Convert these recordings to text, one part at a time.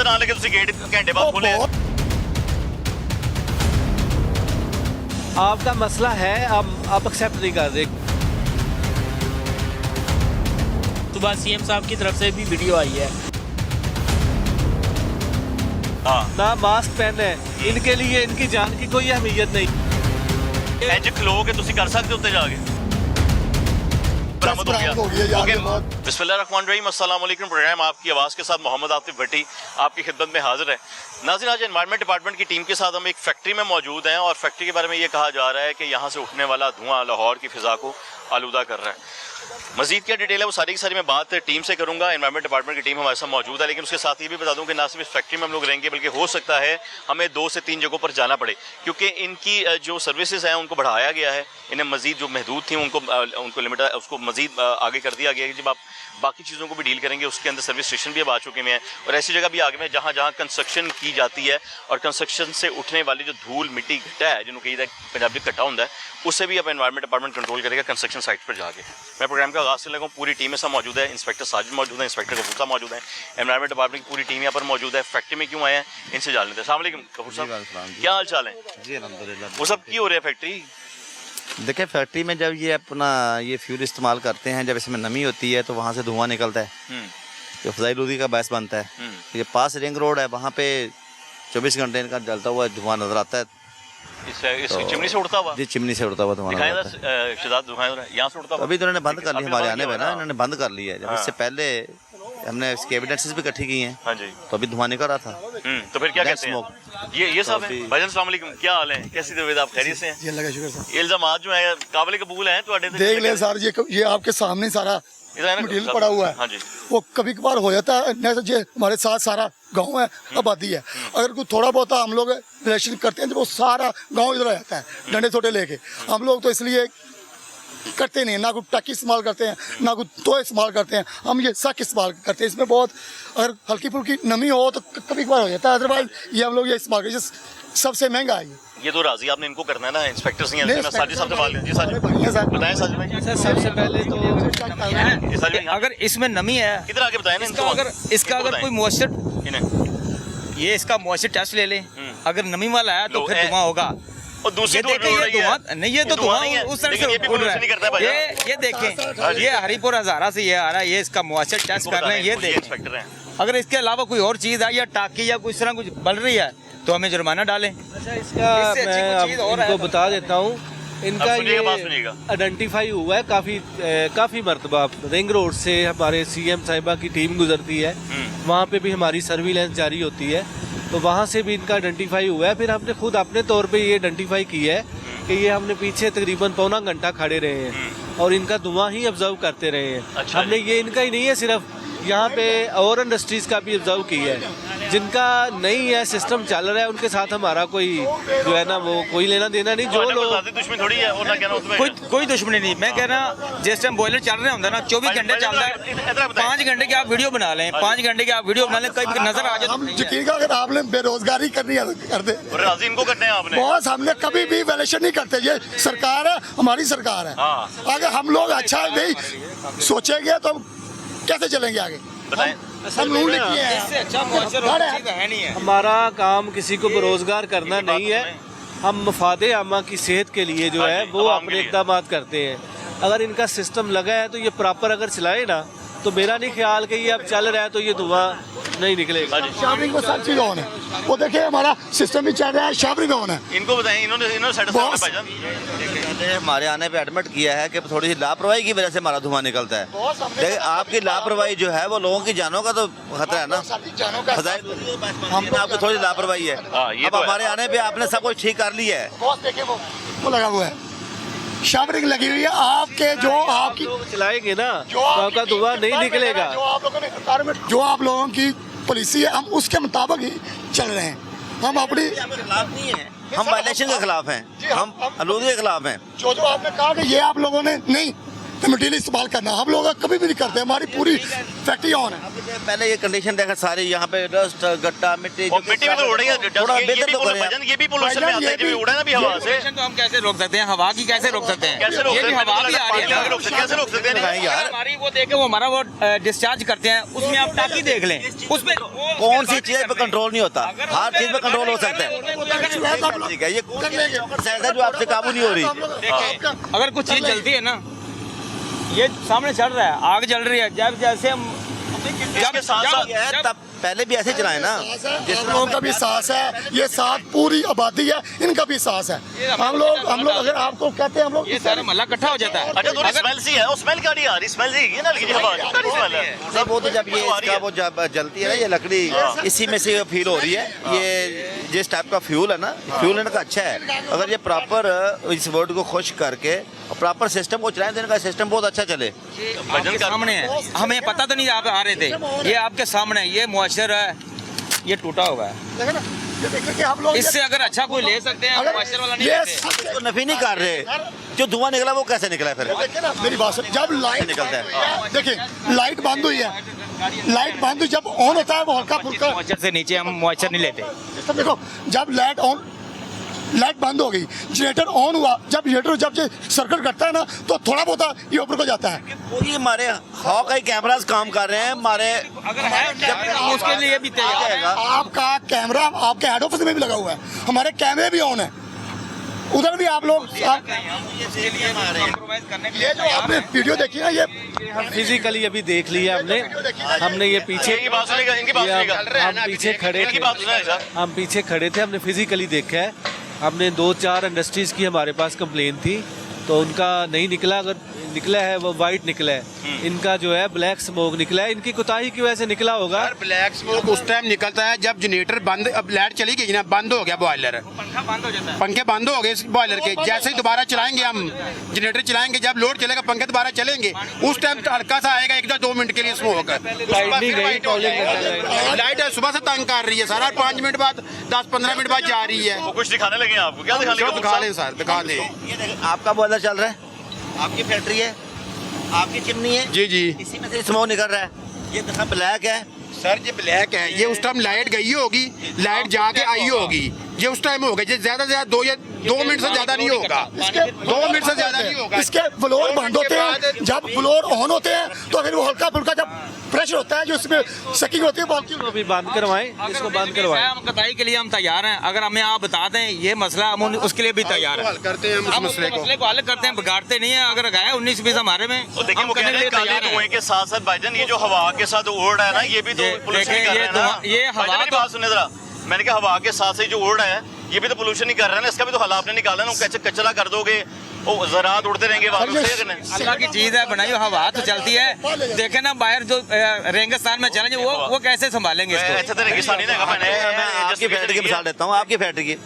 बनाने लगे तुसी गेट घंटे बाद खोले। आपका मसला है, आप एक्सेप्ट नहीं कर रहे। सुबह सीएम साहब की तरफ से भी वीडियो आई है। हाँ ना मास्क पहने, इनके लिए इनकी जान की कोई अहमियत नहीं। इंज खलो के तुसी कर सकते उत्ते जाके बरामद हो गया। ओके बिस्मिल्लाहिर्रहमानिर्रहीम, अस्सलाम वालेकुम। प्रोग्राम आपकी आवाज़ के साथ मोहम्मद आतिफ भट्टी आपकी खिदमत में हाजिर है। नाज़रीन, आज एनवायरनमेंट डिपार्टमेंट की टीम के साथ हम एक फैक्ट्री में मौजूद हैं और फैक्ट्री के बारे में ये कहा जा रहा है कि यहाँ से उठने वाला धुआं लाहौर की फ़िज़ा को आलूदा कर रहा है। मज़ीद क्या डिटेल है वो सारी की सारी मैं बात टीम से करूँगा। एनवायरनमेंट डिपार्टमेंट की टीम हमारे साथ मौजूद है, लेकिन उसके साथ ये भी बता दूँ कि ना सिर्फ इस फैक्ट्री में हम लोग रहेंगे बल्कि हो सकता है हमें 2 से 3 जगहों पर जाना पड़े, क्योंकि इनकी जो सर्विसेज हैं उनको बढ़ाया गया है। इन्हें मज़ीद जो महदूद थी उनको लिमिट उसको मज़ीद आगे कर दिया गया है। जब आप बाकी चीज़ों को भी डील करेंगे उसके अंदर सर्विस स्टेशन भी अब आ चुके हैं और ऐसी जगह भी आगे में जहाँ जहाँ कंस्ट्रक्शन की जाती है और कंस्ट्रक्शन से उठने वाली जो धूल मिट्टी घटा है जिन्होंने कही पंजाबी कट्टा होता है उससे भी अब एनवायरनमेंट डिपार्टमेंट कंट्रोल करेगा कंस्ट्रक्शन साइट पर जाके। मैं प्रोग्राम का आगाज़ से लगा, पूरी टीम में सब मौजूद है। इंस्पेक्टर साजिद मौजूद है, इंस्पेक्टर कपूर साहब मौजूद है, एनवायरनमेंट डिपार्टमेंट की पूरी टीम यहाँ पर मौजूद है। फैक्ट्री में क्यों आए हैं इनसे जान लेते हैं। अस्सलाम वालेकुम कपूर साहब, क्या हाल चाल है? जी अल्हम्दुलिल्लाह। वो सब क्यों हो रहा है फैक्ट्री? देखिए फैक्ट्री में जब ये अपना ये फ्यूल इस्तेमाल करते हैं, जब इसमें नमी होती है तो वहाँ से धुआं निकलता है जो फ़ज़ाइल-ए-लूदी का बायस बनता है। ये पास रिंग रोड है, वहाँ पे 24 घंटे इनका जलता हुआ धुआं नज़र आता है। इस चिमनी से उड़ता हुआ? जी चिमनी से उड़ता हुआ धुआं नज़र आता है। यहाँ से उड़ता हुआ? अभी तो इन्होंने बंद कर लिया, हमारे आने में ना इन्होंने बंद कर लिया है। जब इससे पहले हमने इसकी एविडेंसेस भी इकट्ठी की हैं। हाँ जी। तो अभी धुआं निकल रहा था। तो फिर क्या कहते हैं? ये सब है। भाईजान अस्सलाम वालेकुम, क्या हाल है? कैसी तबीयत, आप खैरियत से हैं? जी अल्लाह का शुक्र सर। ये इल्जामात जो है काबिल कबूल हैं तो देख ले सर, ये आपके सामने सारा मटीरियल पड़ा हुआ है। हाँ जी। वो कभी कभार हो जाता है न, ये हमारे साथ सारा गांव है, आबादी है। अगर कोई थोड़ा बहुत हम लोग रिलेशन करते हैं तो वो सारा गांव इधर आ जाता है डंडे छोटे लेके। हम लोग तो इसलिए करते नहीं, ना कोई टाकी इस्तेमाल करते हैं ना कोई तो इस्तेमाल करते हैं, हम ये सक इस्तेमाल करते हैं। इसमें बहुत अगर हल्की फुल्की नमी हो तो कभी कभार हो जाता है, अदरवाइज ये हम लोग ये इस्तेमाल करते हैं। सबसे महंगा है ये तो राजी आपने इनको करना है ना, इंस्पेक्टर्स नहीं है। साजिद साहब से बात जी, साजिद बताएं साजिद भाई। सर सबसे पहले तो अगर इसमें नमी है इधर आके बताएं ना इसका अगर कोई मॉइस्चर ये इसका मॉइस्चर टेस्ट ले लें, अगर नमी वाला है तो फिर धुआं होगा। और दूसरी ये देखें ये धुआं नहीं, ये तो धुआं उस तरह से उड़ रहा है। ये देखें, ये हरीपुर हजारा से ये आ रहा है, ये इसका मॉइस्चर टेस्ट कर रहे हैं। ये देखें, अगर इसके अलावा कोई और चीज़ है या टाकी या कुछ तरह कुछ बन रही है तो हमें जुर्माना डालें। अच्छा, इसका मैं आपको बता देता हूँ, इनका ये आइडेंटिफाई हुआ है काफ़ी मरतबा। रिंग रोड से हमारे सीएम साहिबा की टीम गुजरती है, वहाँ पे भी हमारी सर्विलेंस जारी होती है, तो वहाँ से भी इनका आइडेंटिफाई हुआ है। फिर हमने खुद अपने तौर पे ये आइडेंटिफाई किया है कि ये हमने पीछे तकरीबन पौना घंटा खड़े रहे हैं और इनका धुआं ही ऑब्जर्व करते रहे हैं। अच्छा, हमने ये इनका ही नहीं है, सिर्फ यहाँ पे और इंडस्ट्रीज़ का भी ऑब्जर्व किया है। जिनका नहीं है सिस्टम चल रहा है उनके साथ हमारा कोई जो है ना वो कोई लेना देना नहीं। जो लोग दुश्मनी थोड़ी है और ना कहना उसमें कोई दुश्मनी नहीं। मैं कह रहा जिस टाइम बॉयलर चल रहे होता है ना 24 घंटे चल रहा है, 5 घंटे की आप वीडियो बना लें, 5 घंटे की आप वीडियो बना लें, कहीं नजर आ जाए। हम यकीन का अगर आपने बेरोजगारी करनी है तो कर दे। राजी इनको करने हैं आपने? बॉस हमने कभी भी वैल्यूएशन नहीं करते, ये सरकार है, हमारी सरकार है। अगर हम लोग अच्छा नहीं सोचेंगे तो कैसे चलेंगे आगे? बताएं। हम लूट किए हैं, इससे अच्छा मॉइस्चर है नहीं है। हमारा काम किसी को बेरोजगार करना नहीं है, हम मफादे आमा की सेहत के लिए जो है वो अपने इक़दाम करते हैं। अगर इनका सिस्टम लगा है तो ये प्रॉपर अगर चलाए ना तो मेरा नहीं ख्याल कि ये अब चल रहा है तो ये धुआं नहीं निकलेगा। शावरिंग को सब चीज़ ऑन है, वो देखिए हमारा सिस्टम भी चल रहा है, शावरिंग ऑन है। इनको बताएं, इन्होंने सेटिस्फाई हमारे आने पे एडमिट किया है कि थोड़ी सी लापरवाही की वजह से हमारा धुआं निकलता है। देखिए आपकी लापरवाही जो है वो लोगों की जानों का तो खतरा है ना, हम आपकी थोड़ी लापरवाही है। अब हमारे आने पे आपने सब कुछ ठीक कर लिया है। वो लगा हुआ है, शावरिंग लगी हुई है आपके, जो आपकी चलाएंगे ना तो आपका धुआं नहीं निकलेगा। जो आप लोगों की पॉलिसी है हम उसके मुताबिक ही चल रहे हैं। हम अपनी खिलाफ नहीं है, हम वायलेशन के खिलाफ हैं, हम आलूदगी के खिलाफ हैं। जो आपने कहा कि ये आप लोगों ने नहीं मटीरियल इस्तेमाल करना हम लोग कभी भी नहीं करते, हमारी पूरी फैक्ट्री ऑन है। पहले ये कंडीशन देखा सारी यहाँ पे डस्ट गट्टा मिट्टी मिट्टी भी तो उड़ रही है, थोड़ा ये बेहतर भी तो करें वजन, ये भी पोल्यूशन में आता है, जो उड़ा ना भी हवा से। तो हम कैसे रोक सकते हैं, हवा की कैसे रोक सकते हैं? कैसे रोक ये सकते भी हैं? हवा भी आ रही है, कैसे रोक सकते हैं यार हमारी वो देखे वो हमारा वो डिस्चार्ज करते हैं, उसमें आप टाकी देख लें, उसमें कौन सी चीज पे कंट्रोल नहीं होता, हर चीज पे कंट्रोल हो सकता है। ठीक है, ये कौन सी एक्सरसाइज है जो आपसे काबू नहीं हो रही? अगर कुछ चीज जलती है ना, ये सामने चल रहा है, आग जल रही है, जब जैसे हम इसके साथ है तब पहले भी ऐसे चलाए ना, जिस लोगों का भी सांस है, ये साथ पूरी आबादी है, इनका भी सांस है। हम लोग अगर आपको कहते हैं हम लोग ये सारा महल्ला इकट्ठा हो जाता है। अच्छा थोड़ी स्मेल सी है, वो स्मेल क्या आ रही, स्मेल सी है ना, लेकिन हवा की स्मेल है। सब वो तो जब ये इसका वो जब जलती है ना ये लकड़ी, इसी में से फील हो रही है। ये जिस टाइप का फ्यूल है ना, फ्यूल इनका अच्छा है। अगर ये प्रॉपर इस वर्ड को खुश करके प्रॉपर सिस्टम को चलाएं तो इनका सिस्टम बहुत अच्छा चले। आपके सामने है, हमें पता तो नहीं आप आ रहे थे, ये आपके सामने है, ये मॉइस्चर है, ये टूटा हुआ है। हम लोग इससे अगर अच्छा कोई ले सकते हैं, मॉइस्चर वाला नहीं लेते। तो नफी नहीं कर रहे, जो धुआं निकला वो कैसे निकला फिर? देखिए ना मेरी बात सुन, जब लाइट निकलता है, देखिए लाइट बंद हुई है, लाइट बंद हुई, जब ऑन होता है वो हल्का फुल्का मॉइस्चर से नीचे हम मॉइस्चर नहीं लेते। तो देखो जब लाइट बंद हो गई, जनरेटर ऑन हुआ, जब जनरेटर जब सर्कल करता है ना तो थोड़ा बहुत ये ऊपर को जाता है। पूरी हमारे हॉकाई कैमरास काम कर रहे हैं हमारे, अगर है उसके लिए भी तैयार है। आपका कैमरा आपके हेड ऑफिस में भी लगा हुआ है, हमारे कैमरे भी ऑन है, उधर भी आप लोग ये जो आपने वीडियो देखी ना, ये फिजिकली अभी देख लिया हमने ये पीछे इनकी बात सुनेगा, इनकी बात सुनेगा। हम पीछे खड़े इनकी थे, बात सुनेगा। हम पीछे खड़े थे, हमने फिजिकली देखा है। हमने 2-4 इंडस्ट्रीज की हमारे पास कंप्लेन थी, तो उनका नहीं निकला, अगर निकला है वो वाइट निकला है, इनका जो है ब्लैक स्मोक निकला है, इनकी कोताही की वजह से निकला होगा। ब्लैक स्मोक उस टाइम निकलता है जब जनरेटर बंद, अब लाइट चली गई ना, बंद हो गया बॉयलर, पंखा बंद हो जाता है। पंखे बंद हो गए इस बॉयलर के। जैसे ही दोबारा चलाएंगे हम जनरेटर चलाएंगे, जब लोड चलेगा पंखे दोबारा चलेंगे, उस टाइम हल्का सा आएगा 1-2 मिनट के लिए स्मोक। लाइट सुबह से तंग कर रही है सारा, 5 मिनट बाद 10-15 मिनट बाद जा रही है। वो कुछ दिखाने लगे हैं आपको, क्या दिखाने लगे? दिखा लें सर, दिखा दें। ये देखिए, आपका बॉयलर चल रहा है, आपकी फैक्ट्री है, आपकी चिमनी है, जी जी इसी में से स्मोक निकल रहा है। ये देखा ब्लैक है सर, ये ब्लैक है, ये उस टाइम लाइट गई होगी, लाइट जाके आई होगी, ये उस टाइम हो गया। ये ज्यादा से ज्यादा 2 मिनट से ज्यादा नहीं होगा, 2 मिनट से ज्यादा नहीं होगा। इसके फ्लोर बंद होते हैं, जब फ्लोर ऑन होते हैं तो फिर वो हल्का फुल्का जब प्रेशर होता है जो उसमें सकिंग होती है, बाकी अभी बंद करवाएं, इसको बंद करवाएं। हम कटाई के लिए हम तैयार हैं, अगर हमें आप बता दें ये मसला, हम उसके लिए भी तैयार हैं। हल करते हैं हम हम उस उस मसले को। मसले को हल करते हैं, बिगाड़ते नहीं है। अगर गए 19-20 हमारे में, और देखिए हम वो कह करने रहे के हैं लिए काले तैयार हैं। धुएं के साथ साथ भाईजान ये जो हवा के साथ उड़ रहा है ना, ये भी तो ये पोल्यूशन देखें, कर रहा ये है ना। धुआं- ये हवा भाईजान मेरी तो- बात सुने जरा, मैंने कहा हवा के साथ से जो उड़ रहा है ये भी तो पोल्यूशन ही कर रहा है ना, इसका भी तो हल आपने निकाला ना। कचरा कर दोगे, वो ज़रात उड़ते रहेंगे वापस से करने। अल्लाह की चीज है बनाई, हवा तो चलती है। देखे ना बाहर जो रेगिस्तान में चलेंगे वो कैसे संभालेंगे इसको? अच्छा तो रेगिस्तानी ना मैं आपकी फैक्ट्री की मिसाल देता हूँ, आपकी फैक्ट्री की,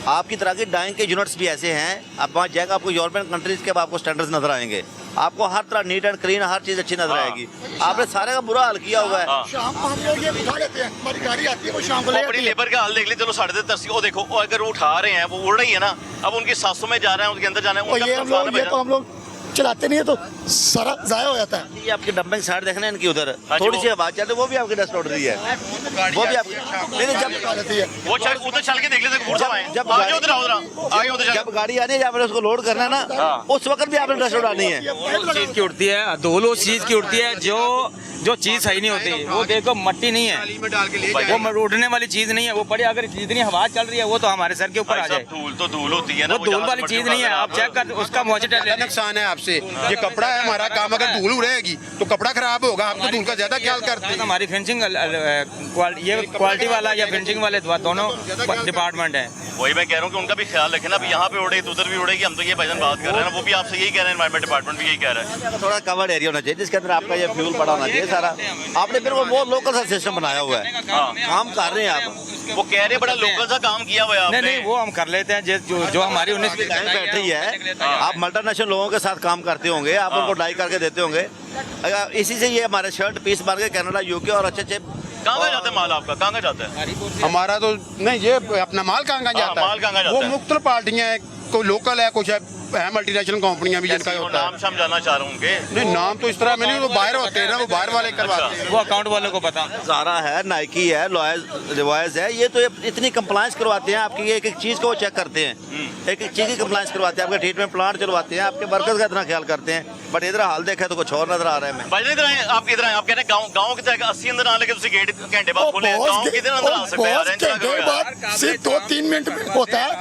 आपकी तरह की डाइंग के यूनिट्स भी ऐसे हैं, आप वहाँ जाएंगे आपको यूरोपियन कंट्रीज के आपको स्टैंडर्ड्स नजर आएंगे, आपको हर तरह नीट एंड क्लीन हर चीज़ अच्छी नजर आएगी। आपने सारे का बुरा हाल किया हुआ है। शाम को हम लोग ये उठा लेते हैं, हमारी गाड़ी आती है वो शाम को ले अपनी आती है। लेबर का हाल देख ली, चलो 3.5 वो देखो, और अगर वो उठा रहे हैं वो उड़ रही है ना, अब उनकी सांसों में जा रहे हैं, उनके अंदर जाना है, और उनका ये तो हम नुकसान लोग है ये तो हम लोग चलाते नहीं है तो सारा जाया हो जाता है। ये आपकी डंपिंग साइड देखना है इनकी, उधर अच्छा, थोड़ी वो- सी आवाज चलती है, वो भी आपकी डस्ट उड़ रही है, वो भी आपकी नहीं, नहीं, निकाल लेती है। वो चल उधर चल के देख लेते हैं, जब आगे उधर आओ, आगे उधर जब गाड़ी आनी है जब उसको लोड करना है ना, उस वक्त भी आपने डस्ट उड़ानी है। उस चीज की उड़ती है, धूल उस चीज की उड़ती है जो चीज सही नहीं होती। वो देखो मट्टी नहीं है, में डाल के ले वो उड़ने वाली चीज नहीं है, वो बड़ी अगर जितनी हवा चल रही है वो तो हमारे सर के ऊपर आ जाए। धूल तो धूल होती है ना, वो धूल वाली चीज नहीं है, आप चेक कर उसका मॉइस्चर ज्यादा नुकसान है आपसे। ये कपड़ा है हमारा काम, अगर धूल उड़ेगी तो कपड़ा खराब होगा, हम तो धूल का ज्यादा ख्याल करते हैं। हमारी फिनिशिंग ये क्वालिटी वाला या फिनिशिंग वाले दोनों डिपार्टमेंट है। वही मैं कह रहा हूँ कि उनका भी ख्याल रखें ना, अब यहाँ पे उड़े तो उधर भी उड़ेगी। हम तो ये भाईजान बात कर रहे हैं ना, वो भी आपसे यही कह रहे हैं, एनवायरमेंट डिपार्टमेंट भी यही कह रहा है। थोड़ा कवर्ड एरिया होना चाहिए जिसके अंदर आपका ये फ्यूल पड़ा होना चाहिए सारा। आपने फिर वो लोकल सा सिस्टम बनाया हुआ है, काम कर रहे हैं आप। वो कह रहे हैं बड़ा लोकल सा काम किया हुआ है आपने। नहीं वो हम कर लेते हैं जो हमारी 19 बैटरी है, आप मल्टीनेशनल लोगों के साथ काम करते होंगे, आप उनको डाई करके देते होंगे, इसी से ये हमारे शर्ट पीस बन के कनाडा यूके और अच्छे अच्छे। कहाँ का जाता है माल आपका, कहाँ का जाता है? हमारा तो नहीं, ये अपना माल कहाँ माल कहाँ जाता जाता है, वो है? मुख्तलिफ पार्टियां हैं, कोई लोकल है, कुछ है है मल्टीनेशनल कंपनियां भी जिनका होता है। नाम शाम जानना चाह रहा हूँ उनके। नहीं नाम तो इस तरह में नहीं, वो बाहर होते हैं ना, वो बाहर वाले करवाते हैं। वो अकाउंट वालों को पता। ज़ारा है, नाइकी है, रिवाइज है, ये तो इतनी कंप्लाइंस करवाते हैं आपकी, एक एक चीज़ को वो चेक करते हैं, एक एक चीज़ की कंप्लाइंस करवाते हैं, आपके ट्रीटमेंट प्लांट चलवाते हैं, आपके वर्कर्स का इतना ख्याल करते हैं। बट इधर हाल देखा तो कुछ और नजर आ रहा है। मैं भाई इधर आए, आप इधर आए, आप कह रहे हैं गांव की तरह 80 अंदर आने के तुम गेट घंटे बाद खोले, गांव किधर अंदर आ सकते हैं यार? घंटे बाद सिर्फ 2-3 मिनट में होता है।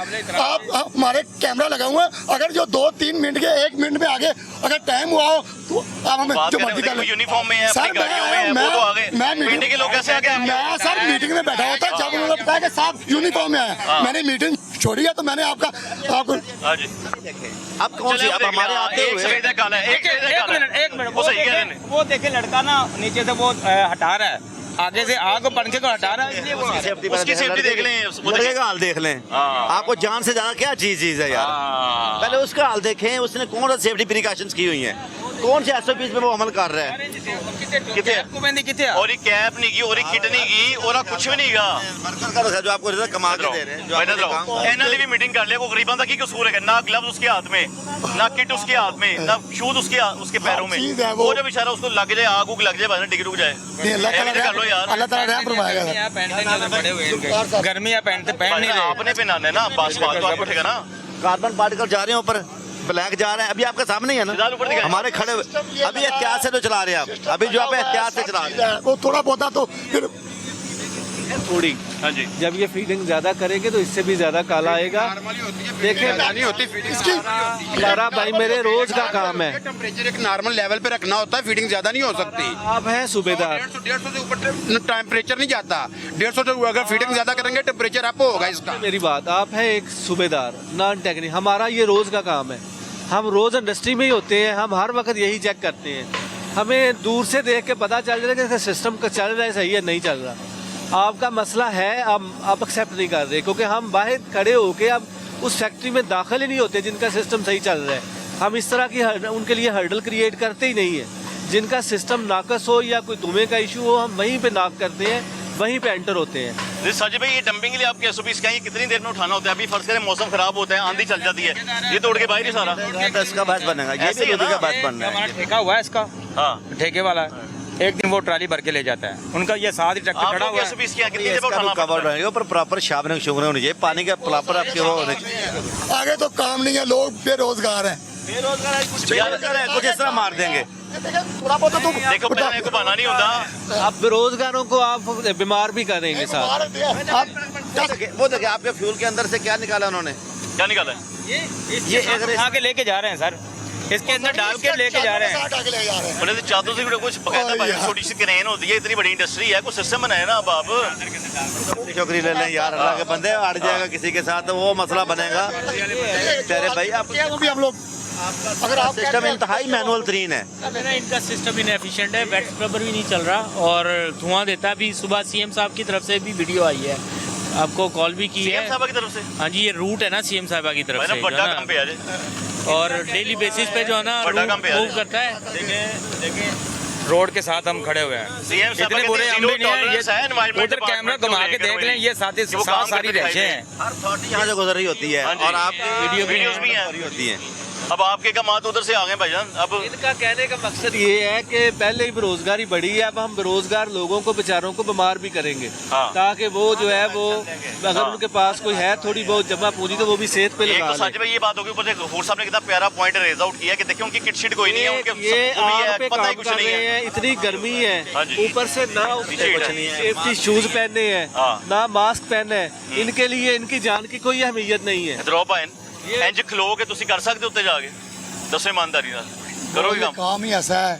आप हमारे कैमरा लगा हुआ है, अगर जो 2-3 मिनट के 1 मिनट में आगे अगर टाइम हुआ हो तो आप हमें जो मर्जी कर लें। यूनिफॉर्म में है, अपनी गाड़ियों में है, वो तो आगे मीटिंग के लोग कैसे आ गए? मैं सर मीटिंग में बैठा होता जब उन्होंने बताया कि साहब यूनिफॉर्म में है, मैंने मीटिंग छोड़ी है तो मैंने आपको हाँ जी। आप कौन सी, आप हमारे आते हुए एक मिनट वो देखे लड़का ना नीचे से वो हटा रहा है, आगे से आग को पंखे को हटा रहा है, इसलिए वो उसकी सेफ्टी देख लें, लड़के का हाल देख लें। आपको जान से ज्यादा क्या चीज है यार? पहले उसका हाल देखें, उसने कौन सा सेफ्टी प्रिकॉशंस की हुई हैं, कौन से SOPs पे वो अमल कर रहा है। कितने और ये कैप नहीं की और ये किट नहीं की और कुछ भी नहीं गा वर्कर का जो आपको रिजल्ट कमा के दे रहे हैं, जो आपने काम- एनएलए भी मीटिंग कर लिया, को गरीबन की कसूर है, ना ग्लव्स उसके हाथ में, ना किट उसके हाथ में, ना शूज उसके पैरों में, चीज़ है वो जो बेचारा उसको लग जाए, आग उग लग जाए, भाई डिग रुक जाए। कर लो यार, अल्लाह ताला रहम फरमाएगा। गर्मी है पहनते पहन नहीं रहे। आपने पहनाना है ना, बात तो आपको उठेगा ना। कार्बन पार्टिकल जा रहे हैं ऊपर, ब्लैक जा रहे हैं, अभी आपके सामने ही है ना, ऊपर दिखाएं। हमारे खड़े हुए। अभी एहतियात से तो चला रहे हैं आप, अभी जो आप एहतियात से चला रहे हैं। वो थोड़ा बहुत तो फिर थोड़ी हाँ जी। जब ये फीडिंग ज्यादा करेंगे तो इससे भी ज्यादा काला आएगा। देखिए नहीं होती फीडिंग, लारा भाई मेरे रोज का काम है। टेम्परेचर एक नॉर्मल लेवल पे रखना होता है, फीडिंग ज्यादा नहीं हो सकती। आप हैं सूबेदार, 150 से ऊपर टेम्परेचर नहीं जाता, 150 से अगर फीडिंग ज्यादा करेंगे टेम्परेचर अप होगा इसका। मेरी बात, आप हैं एक सूबेदार नॉन टेक्निक, हमारा ये रोज का काम है, हम रोज इंडस्ट्री में ही होते हैं, हम हर वक्त यही चेक करते हैं। हमें दूर से देख के पता चल रहा है कि सिस्टम का चल रहा है सही है नहीं चल रहा। आपका मसला है आप एक्सेप्ट नहीं कर रहे, क्योंकि हम बाहर खड़े होके अब उस फैक्ट्री में दाखिल ही नहीं होते जिनका सिस्टम सही चल रहा है। हम इस तरह की उनके लिए हर्डल क्रिएट करते ही नहीं है। जिनका सिस्टम नाकस हो या कोई धुएं का इशू हो, हम वहीं पे नाक करते हैं, वहीं पे एंटर होते हैं। साजिद भाई, ये डंपिंग के लिए आपके SOPs क्या है? ये कितनी देर में उठाना होता है? अभी फर्ज करें मौसम खराब होता है, आंधी चल जाती है, ये तोड़ के बाहर ही सारा तो इसका बहस बनेगा, ये ऐसे भी ही है लोधी का ना? बहस बनना है। ठेका हुआ है इसका, हाँ। ठेके वाला है। एक दिन वो ट्राली भर के ले जाता है, उनका ये साथ ही ट्रैक्टर आप खड़ा लोग हुआ है। SOPs क्या कितनी ये देर में इसका उठाना तो कवर पड़ता है? रहेगा, पर प्रॉपर शाबने शुगने होनी चाहिए, पानी का प्रॉपर आपके वो होने चाहिए। आगे तो काम नहीं है, लोग बेरोजगार हैं। बेरोजगार है, कुछ बेरोजगार है, कुछ इस तरह मार देंगे। थोड़ा बहुत तो देखो पहले को बना नहीं होता। अब बेरोजगारों को आप बीमार भी करेंगे साथ। वो देखिए आपके फ्यूल के अंदर से क्या निकाला उन्होंने, क्या निकाला है? ये उठा के लेके जा रहे हैं सर, इसके अंदर डाल के लेके जा रहे हैं। बोले तो चादरों से भी कुछ बकायदा भाई, छोटी सी क्रेन होती है, इतनी बड़ी इंडस्ट्री है, कुछ सिस्टम बनाए ना अब आप। छोकरी ले लें यार, अल्लाह के बंदे, अड़ जाएगा किसी के साथ तो वो मसला बनेगा। तेरे भाई आप भी हम लोग अगर आप सिस्टम इंतहाई मैनुअल तरीन है। ना इनका सिस्टम इनएफिशिएंट है, वेट स्क्रबर भी नहीं चल रहा और धुआं देता है। अभी सुबह CM साहब की तरफ से भी वीडियो आई है, आपको कॉल भी की है। CM साहब की तरफ से? हाँ जी, ये रूट है ना CM साहब की तरफ से, बड़ा जो काम पे आ जाए ना, और डेली बेसिस पे जो है ना बड़ा काम पे आ मूव जाए। करता है। रोड के साथ हम खड़े हुए हैं, CM साहब इतने कहते बुरे हैं हम भी zero नहीं हैं। tolerance है, environment उधर कैमरा department घुमा के को देख लें, ये साथ वो काम सारी करते रेशे दिखाई हैं। हर अथॉरिटी यहाँ से गुजर रही होती है हाँ जी। और आप वीडियोस भी हैं होती है। अब आपके कमात उधर से आ गए भाईजान। अब इनका कहने का मकसद ये है कि पहले ही बेरोजगारी बढ़ी है, अब हम बेरोजगार लोगों को बेचारों को बीमार भी करेंगे, हाँ। ताकि वो जो है वो अगर उनके पास कोई है थोड़ी बहुत जमा पूंजी तो वो भी सेहत पे एक लगा तो सच ले। में ये बात होगी, ऊपर से गफूर साहब ने कितना प्यारा पॉइंट रेज आउट किया कि देखिए उनकी किट शिट कोई नहीं है, उनके ये सबको भी आग है, पे पता ही काम कुछ कर नहीं रहे है। हैं, इतनी गर्मी है, हाँ जी। ऊपर से ना नीचे कुछ नहीं है। सेफ्टी शूज पहने हैं, हाँ। ना मास्क पहने हैं, इनके लिए इनकी जान की कोई अहमियत नहीं है। ड्रॉप आए इंज खलो के तुसी कर सकते उत्ते जाके, दसो ईमानदारी नाल करोगे काम। काम ही ऐसा है,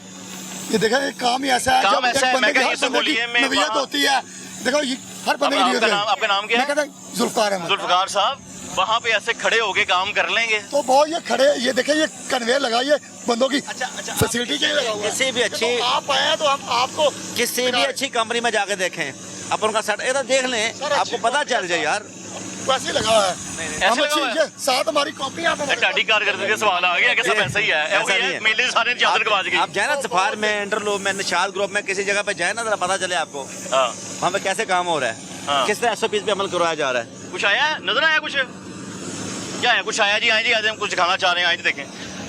ये देखा ये काम ही ऐसा है। काम जब ऐसा है, एक मैं बंदे की कहा हर ये बंदे की सहूलियत में नवीयत वहाँ- होती है। देखो ये हर बंदे की आपका नवीयत है। नाम- आपका नाम क्या है? मैं कहता हूं जुल्फकार अहमद। जुल्फकार साहब वहाँ पे ऐसे खड़े होके काम कर लेंगे? तो बहुत ये खड़े, ये देखे ये कन्वेयर लगाइए बंदों की फैसिलिटी के लिए लगा हुआ है। किसी भी अच्छी तो आप आए हैं तो हम आपको किसी भी अच्छी कंपनी में जाके देखें, आप उनका सेट ये तो देख लें, सर, आपको अच्छी पता चल जाए यार। वैसे ही लगा हुआ है। हम लगा अच्छी हुआ है? ये साथ हमारी कॉपी आप हमारे टाडी कारकर्दगी का सवाल आ गया कि सब ऐसा ही है, ऐसा वही नहीं है है। मेले सारे चादर के बाज गई। आप जाए ना सफार में, इंटरलोक में, निशाद ग्रुप में, किसी जगह पे जाए ना, जरा पता चले आपको हाँ, वहाँ पे कैसे काम हो रहा है, हाँ। किस तरह SOPs पे अमल करवाया जा रहा है। कुछ आया नजर आया कुछ? क्या है कुछ आया जी? आए जी, आज हम कुछ दिखाना चाह रहे हैं, आए जी देखें।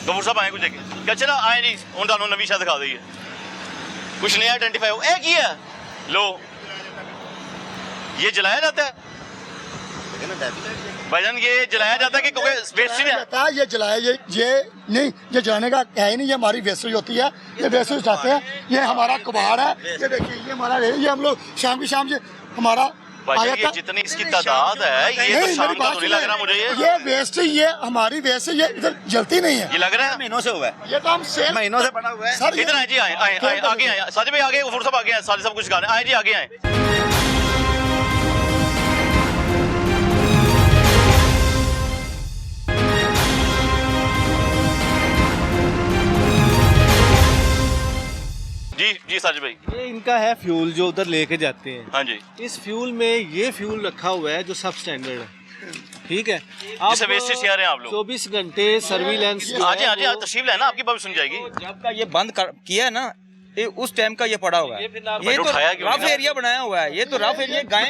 गफूर साहब आए कुछ देखें क्या चला आए जी, उन दोनों नवी शायद दिखा दी है कुछ नया आइडेंटिफाई हो एक ही है। लो ये जलाया जाता है भाईजान, ये जलाया जाता है कि क्योंकि वेस्ट नहीं जाता है, ये जलाया ये नहीं, ये जलाने का है ही नहीं, ये हमारी वेस्टेज होती है, ये वेस्टेज उठाते हैं। ये हमारा कबाड़ है, ये देखिए ये हमारा ये हम लोग शाम की शाम ये हमारा भाईजान, ये जितनी इसकी तादाद है ये तो शाम का तो नहीं लग रहा मुझे। ये वेस्ट ये हमारी वेस्ट ये इधर जलती नहीं है, ये लग रहा है महीनों से हुआ है, ये तो हम सेल महीनों से पड़ा हुआ है। सर इधर आए जी, आए आए आए आगे आए, साजिद भाई आगे, गफूर साहब आगे आए, साजिद साहब कुछ गाने आए जी, आगे आए। जी जी साजिद भाई, ये इनका है फ्यूल जो उधर लेके जाते हैं। हाँ जी, इस फ्यूल में ये फ्यूल रखा हुआ है जो सब स्टैंडर्ड है, ठीक है। जिसे वेस्ट से आ रहे हैं आप लोग 24 घंटे सर्विलेंस। आज आज तशरीफ लाए ना, आपकी बात सुन जाएगी। जब का ये बंद किया है ना, ये उस टाइम का ये पड़ा हुआ है, ये तो उठाया क्यों रफ एरिया बनाया हुआ है, ये तो रफ एरिया गाय,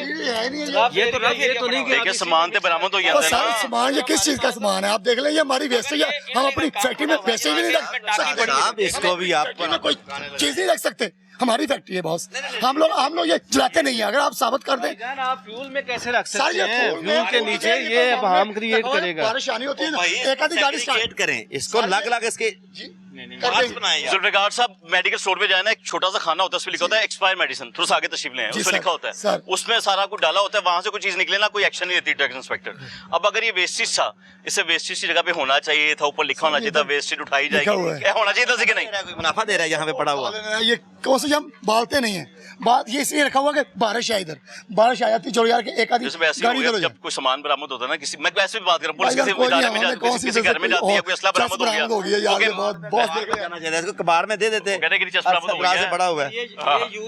ये तो रफ एरिया तो नहीं देखिए सामान तो बरामद हो और जाता है सारा ना। सामान ये किस चीज का सामान है आप देख लें, ये हमारी वेस्टेज है, हम अपनी फैक्ट्री में वेस्टेज भी नहीं रख सकते, आप इसको भी आप फैक्ट्री में कोई चीज नहीं रख सकते, हमारी फैक्ट्री है बॉस, हम लोग ये जलाते नहीं है। अगर आप साबित कर दें जान आप फ्यूल में कैसे रख सर, सकते ये हैं? फ्यूल में फ्यूल के नीचे ये हम क्रिएट करेगा। बारिश आनी होती है ना, एक आधी गाड़ी स्टार्ट करें इसको, लग लग इसके कर देंगे। जुल्फिकार साहब मेडिकल स्टोर पे जाए ना, एक छोटा सा खाना होता है, उसमें लिखा होता है एक्सपायर मेडिसिन, थोड़ा सा आगे तशरीफ ले, जी उसमें सर, लिखा होता है, सर। उसमें सारा कुछ डाला होता है, वहां से कोई चीज निकले ना कोई एक्शन नहीं लेती ड्रग्स इंस्पेक्टर। अब अगर ये वेस्टेज था, इसे वेस्टेज की जगह पे होना चाहिए था, ऊपर लिखा होना चाहिए था वेस्टेज उठाई लिखा हुआ जाएगी, है। क्या होना चाहिए था कि नहीं? कोई मुनाफा दे रहा है यहाँ पे पड़ा हुआ। ये कौन से हम बालते नहीं है, बात ये इसलिए रखा हुआ कि बारिश है, इधर बारिश आ जाती चलो यार कि एक आधी जैसे वैसे गाड़ी ही इधर हो हो गया, जाए। जब कोई सामान बरामद होता है ना, किसी मैं वैसे भी बात कर रहा हूँ, पुलिस भाई किसी यार, कोई इदारे में नहीं, जाती कौन है, सी किसी घर में जाती है, कोई असला बरामद हो हो गया यार, ये बहुत बहुत देख रहे हैं। जाना चाहिए इसको कबाड़ में दे देते, कहते हैं कि चस्प बरामद हो गया से है। पड़ा हुआ है,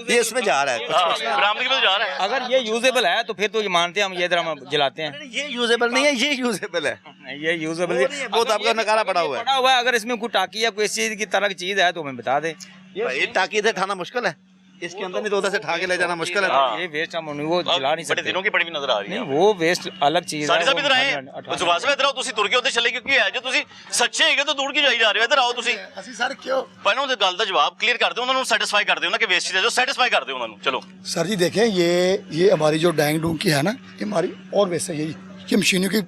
ये इसमें जा रहा है कुछ। बरामदगी में तो जा रहा है। अगर ये यूजेबल है तो फिर तो ये मानते हैं हम, ये इधर हम जलाते हैं। ये यूजेबल नहीं है, ये यूजेबल है, ये यूजेबल वो तो आपका नकारा पड़ा हुआ है। पड़ा हुआ है, अगर इसमें कोई टाकी या कोई इस चीज की तरह की चीज है तो हमें बता दे। ये टाकी से ठाना मुश्किल है, इसके अंदर नहीं तो उधर से ठा के ले जाना मुश्किल है। ये वेस्ट हम वो जला नहीं बड़े सकते, दिनों की पड़ी हुई नजर आ रही है। नहीं वो वेस्ट अलग चीज है। सारी साहब इधर आए, वो ਸੁਭਾਅ ਸਾਹਿਬ ਇਧਰ ਆਓ, ਤੁਸੀਂ ਤੁਰ ਕੇ ਉੱਥੇ ਚੱਲੇ ਕਿਉਂਕਿ ਹੈ ਜੇ ਤੁਸੀਂ ਸੱਚੇ ਹੈਗੇ ਤਾਂ ਦੂਰ ਕੀ ਜਾਈ ਜਾ ਰਹੇ ਹੋ, ਇਧਰ ਆਓ ਤੁਸੀਂ ਅਸੀਂ ਸਰ ਕਿਉਂ ਪਹਿਲਾਂ ਉਹਦੇ ਗੱਲ ਦਾ ਜਵਾਬ ਕਲੀਅਰ ਕਰ ਦਿਓ, ਉਹਨਾਂ ਨੂੰ ਸੈਟੀਸਫਾਈ ਕਰ ਦਿਓ ਨਾ ਕਿ ਵੇਸਟ ਦੇ ਜੋ ਸੈਟੀਸਫਾਈ ਕਰ ਦਿਓ ਉਹਨਾਂ ਨੂੰ। ਚਲੋ सर जी देखें, ये हमारी जो डैंग डूंग की है ना, ये हमारी और वैसे ये मशीनों की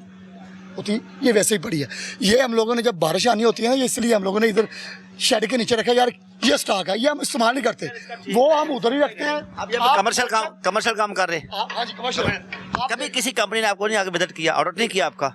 होती, ये वैसे ही पड़ी है। ये हम लोगों ने जब बारिश आनी होती है ना, ये इसलिए हम लोगों ने इधर शेड के नीचे रखा यार, ये स्टॉक है, ये हम इस्तेमाल नहीं करते, वो हम उधर ही रखते हैं। अब जब कमर्शियल काम कर रहे हैं, हाँ जी कमर्शियल, कभी किसी कंपनी ने आपको नहीं आगे विजिट किया, ऑर्डर नहीं किया आपका?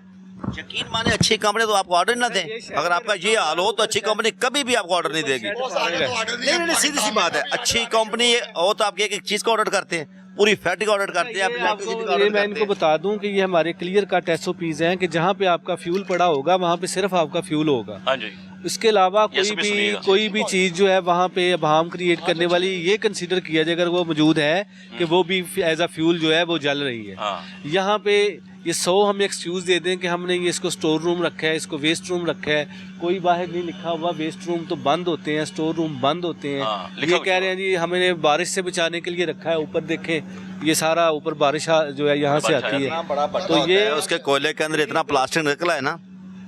यकीन माने अच्छी कंपनी तो आपको ऑर्डर ना दें, अगर आपका ये हाल हो तो अच्छी कंपनी कभी भी आपको ऑर्डर नहीं देगी। नहीं, सीधी सी बात है, अच्छी कंपनी हो तो आप एक चीज का ऑर्डर करते हैं, पूरी फैक्ट्री का ऑर्डर करते हैं, आप इलेक्ट्रिसिटी का आपको ऑर्डर ये मैं करते इनको हैं। बता दूं कि ये हमारे क्लियर कट SOPs हैं कि जहाँ पे आपका फ्यूल पड़ा होगा वहाँ पे सिर्फ आपका फ्यूल होगा। हाँ जी, इसके अलावा ये सब भी सुनिएगा। कोई भी चीज़ जो है वहाँ पे अभाम क्रिएट करने वाली ये कंसीडर किया जाए, अगर वो मौजूद है कि वो भी एज अ फ्यूल जो है वो जल रही है। हाँ। यहाँ पे ये 100 हम एक्सक्यूज़ दे दें कि हमने ये इसको स्टोर रूम रखा है, इसको वेस्ट रूम रखा है, कोई बाहर नहीं लिखा हुआ, वेस्ट रूम तो बंद होते हैं, स्टोर रूम बंद होते हैं। हाँ, लिखा ये हुआ कह रहे हैं जी हमने बारिश से बचाने के लिए रखा है, ऊपर देखें ये सारा ऊपर बारिश जो है यहाँ से आती है, तो ये उसके कोयले के अंदर इतना प्लास्टिक निकला है ना,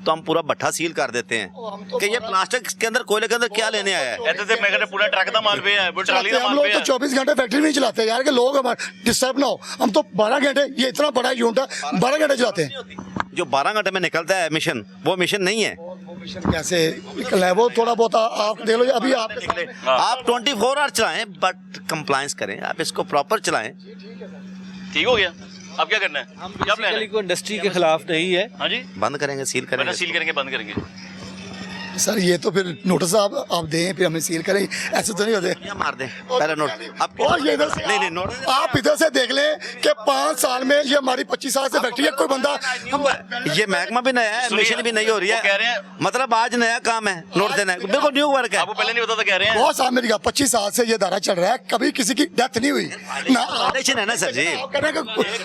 तो हम पूरा भट्ठा सील कर देते हैं कि ये प्लास्टिक के अंदर कोयले के अंदर क्या लेने आया है। ਇੱਥੇ ਤੇ ਮੈਂ ਕਹਿੰਦਾ ਪੂਰਾ ਟਰੱਕ ਦਾ ਮਾਲ ਪਿਆ ਹੈ, ਪੂਰੀ ਟਰਾਲੀ ਦਾ हम ਮਾਲ लोग ਪਿਆ तो है। 24 घंटे फैक्ट्री नहीं चलाते यार, कि लोग हमारे डिस्टर्ब ना हो, हम तो 12 घंटे, ये इतना बड़ा यूनिट है, 12 घंटे चलाते हैं। जो 12 घंटे में निकलता है मिशन, वो मिशन नहीं है। कैसे निकलना है वो थोड़ा बहुत आप देख लो, अभी आप आप 24 आवर चलाएं बट कंप्लायंस करें, आप इसको प्रॉपर चलाएं। ठीक हो गया, अब क्या करना है? हम क्या प्लान बेसिकली है? कोई इंडस्ट्री के खिलाफ नहीं है। हाँ जी, बंद करेंगे, सील पहले करेंगे। सील करेंगे, बंद करेंगे। सर ये तो फिर नोटिस आप दें, फिर हमें सील करें, ऐसे तो नहीं होते। या मार दें पहले नोट। आप और ये इधर से नहीं नोट, आप इधर से देख लें कि 5 साल में ये हमारी 25 साल से फैक्ट्री है, कोई बंदा ये महकमा भी नया है, सुनिए, मिशन भी नहीं हो रही वो कह रहे है, हैं- मतलब आज नया काम है, नोट देना है, बिल्कुल न्यू वर्क है। आपको पहले नहीं पता था, कह रहे हैं बहुत साल मेरी 25 साल से ये धारा चल रहा है, कभी किसी की डेथ नहीं हुई ना। फाउंडेशन है ना सर जी, आप कह रहे हैं कि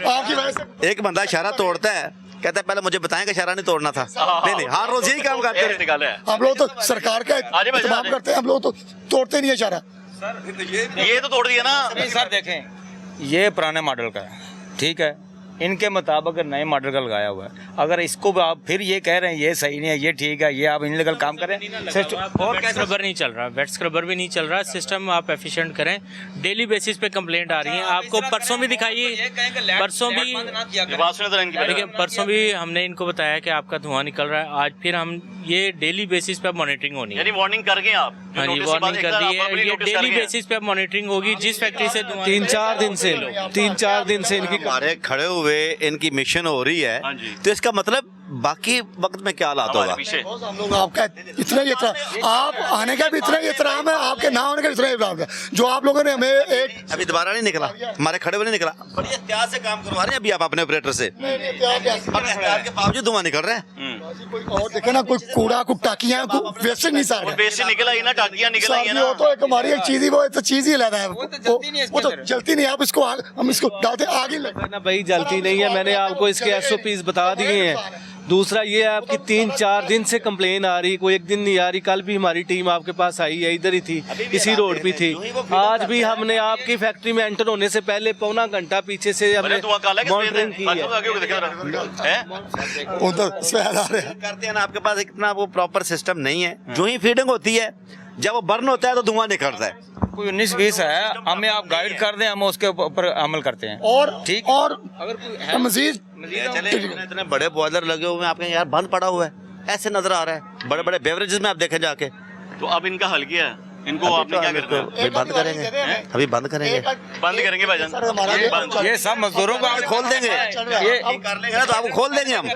आपकी वजह से एक बंदा इशारा तोड़ता है, कहता है पहले मुझे बताएं कि इशारा नहीं तोड़ना था। नहीं हर रोज यही काम करते हैं। निकाला है। हम लोग तो सरकार का आजे भाई, इस्तेमाल आजे। करते हैं, हम लोग तो तोड़ते नहीं है इशारा। ये तो तोड़ दिया ना। नहीं सर देखें, ये पुराने मॉडल का है, ठीक है, इनके मुताबिक नए मॉडल का लगाया हुआ है। अगर इसको आप फिर ये कह रहे हैं ये सही नहीं है, ये ठीक है, ये आप इनलीगल काम करें, और स्क्रबर नहीं चल रहा, वेट स्क्रबर भी नहीं चल रहा, सिस्टम आप एफिशिएंट करें। डेली बेसिस पे कंप्लेंट आ रही है, आपको परसों भी दिखाई, परसों भी देखिए, परसों भी हमने इनको बताया कि आपका धुआं निकल रहा है। आज फिर हम ये डेली बेसिस पे मॉनिटरिंग होनी है, यानी वार्निंग कर गए आप? हाँ जी, वार्निंग कर दी है। ये डेली बेसिस पे मॉनिटरिंग होगी, जिस फैक्ट्री से 3-4 दिन से इनकी हमारे खड़े हुए इनकी मिशन हो रही है, तो इसका मतलब बाकी वक्त में क्या हालात होगा? हम लोग आपका इतना ही आप आने का भी इतना ही एहतराम है, आपके ना होने का भी इतना ही एहतराम है। जो आप लोगों ने हमें एक अभी दोबारा नहीं निकला, हमारे खड़े हुए नहीं निकला, बड़ी एहतियात से काम करवा रहे हैं अभी आप अपने ऑपरेटर से, एहतियात के बावजूद धुआं निकल रहा है। कोई और देखे ना, कोई कूड़ा, कोई टाकियां, कोई वेस्ट नहीं सारे वेस्ट निकल आई ना, टाकियां निकल आई है ना, तो एक हमारी एक चीज ही, वो तो चीज ही लेना है, वो तो जलती नहीं है। आप इसको हम इसको डालते आगे ना भाई, जलती नहीं है। मैंने आपको इसके SOPs बता दिए हैं। दूसरा ये है आपकी 3-4 दिन से कंप्लेन आ रही, कोई एक दिन नहीं आ रही। कल भी हमारी टीम आपके पास आई है, इधर ही थी, इसी रोड पे थी। आज भी हमने आपकी फैक्ट्री में एंटर होने से पहले पौना घंटा पीछे से हमने मॉनिटरिंग की है। उधर करते हैं ना, आपके पास इतना वो प्रॉपर सिस्टम नहीं है। जो ही फीडिंग होती है, जब वो बर्न होता है तो धुआं निकलता है। कोई 19-20 है, हमें आप गाइड कर दें, हम उसके ऊपर अमल करते हैं। और ठीक, और अगर कोई है मजीद इतने बड़े बॉयलर लगे हुए हैं, आपके यार बंद पड़ा हुआ है, ऐसे नजर आ रहा है। बड़े बड़े बेवरेजेस में आप देखें जाके, तो अब इनका हल क्या है? इनको आपने क्या करना है? अभी बंद करेंगे, अभी बंद करेंगे, बंद करेंगे भाईजान। ये सब मजदूरों को आप खोल देंगे, ये कर लेंगे ना तो आपको खोल देंगे हम।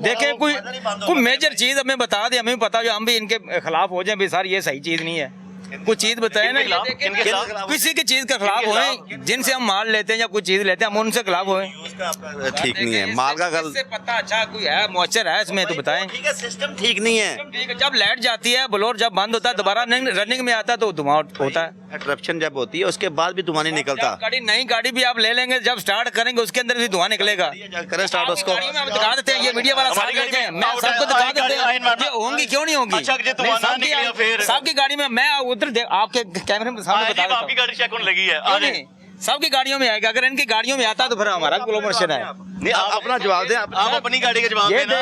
देखें, कोई मेजर चीज हमें बता दे, हमें पता जो हम भी इनके खिलाफ हो जाए भी सर ये सही चीज नहीं है। कुछ चीज बताए ना, किसी की चीज के खिलाफ होए, जिनसे हम माल लेते हैं या कुछ चीज लेते हैं, हम उनसे खिलाफ होए। ठीक नहीं है माल का गल, पता अच्छा कोई है मॉइस्चर है इसमें तो बताएं। ठीक है, सिस्टम ठीक नहीं है। जब लाइट जाती है, ब्लोअर जब बंद होता है, दोबारा रनिंग में आता है तो धुआं होता है। इंटरप्शन जब होती है उसके बाद भी धुआं नहीं निकलता। गाड़ी नई गाड़ी भी आप ले लेंगे, जब स्टार्ट करेंगे उसके अंदर भी धुआं निकलेगा। करें स्टार्ट उसको, दिखा देते हैं, ये मीडिया वाला साथ लेते हैं, मैं सबको दिखा देते हैं, होंगी क्यों नहीं होंगी। सबकी गाड़ी में मैं उधर आपके कैमरे में सामने बता आपकी गाड़ी चेक होने लगी है, सबकी गाड़ियों में आएगा। अगर इनकी गाड़ियों में आता तो फिर हमारा कोलैबोरेशन है। नहीं, आप अपना जवाब दें, आप अपनी गाड़ी का जवाब ये देना।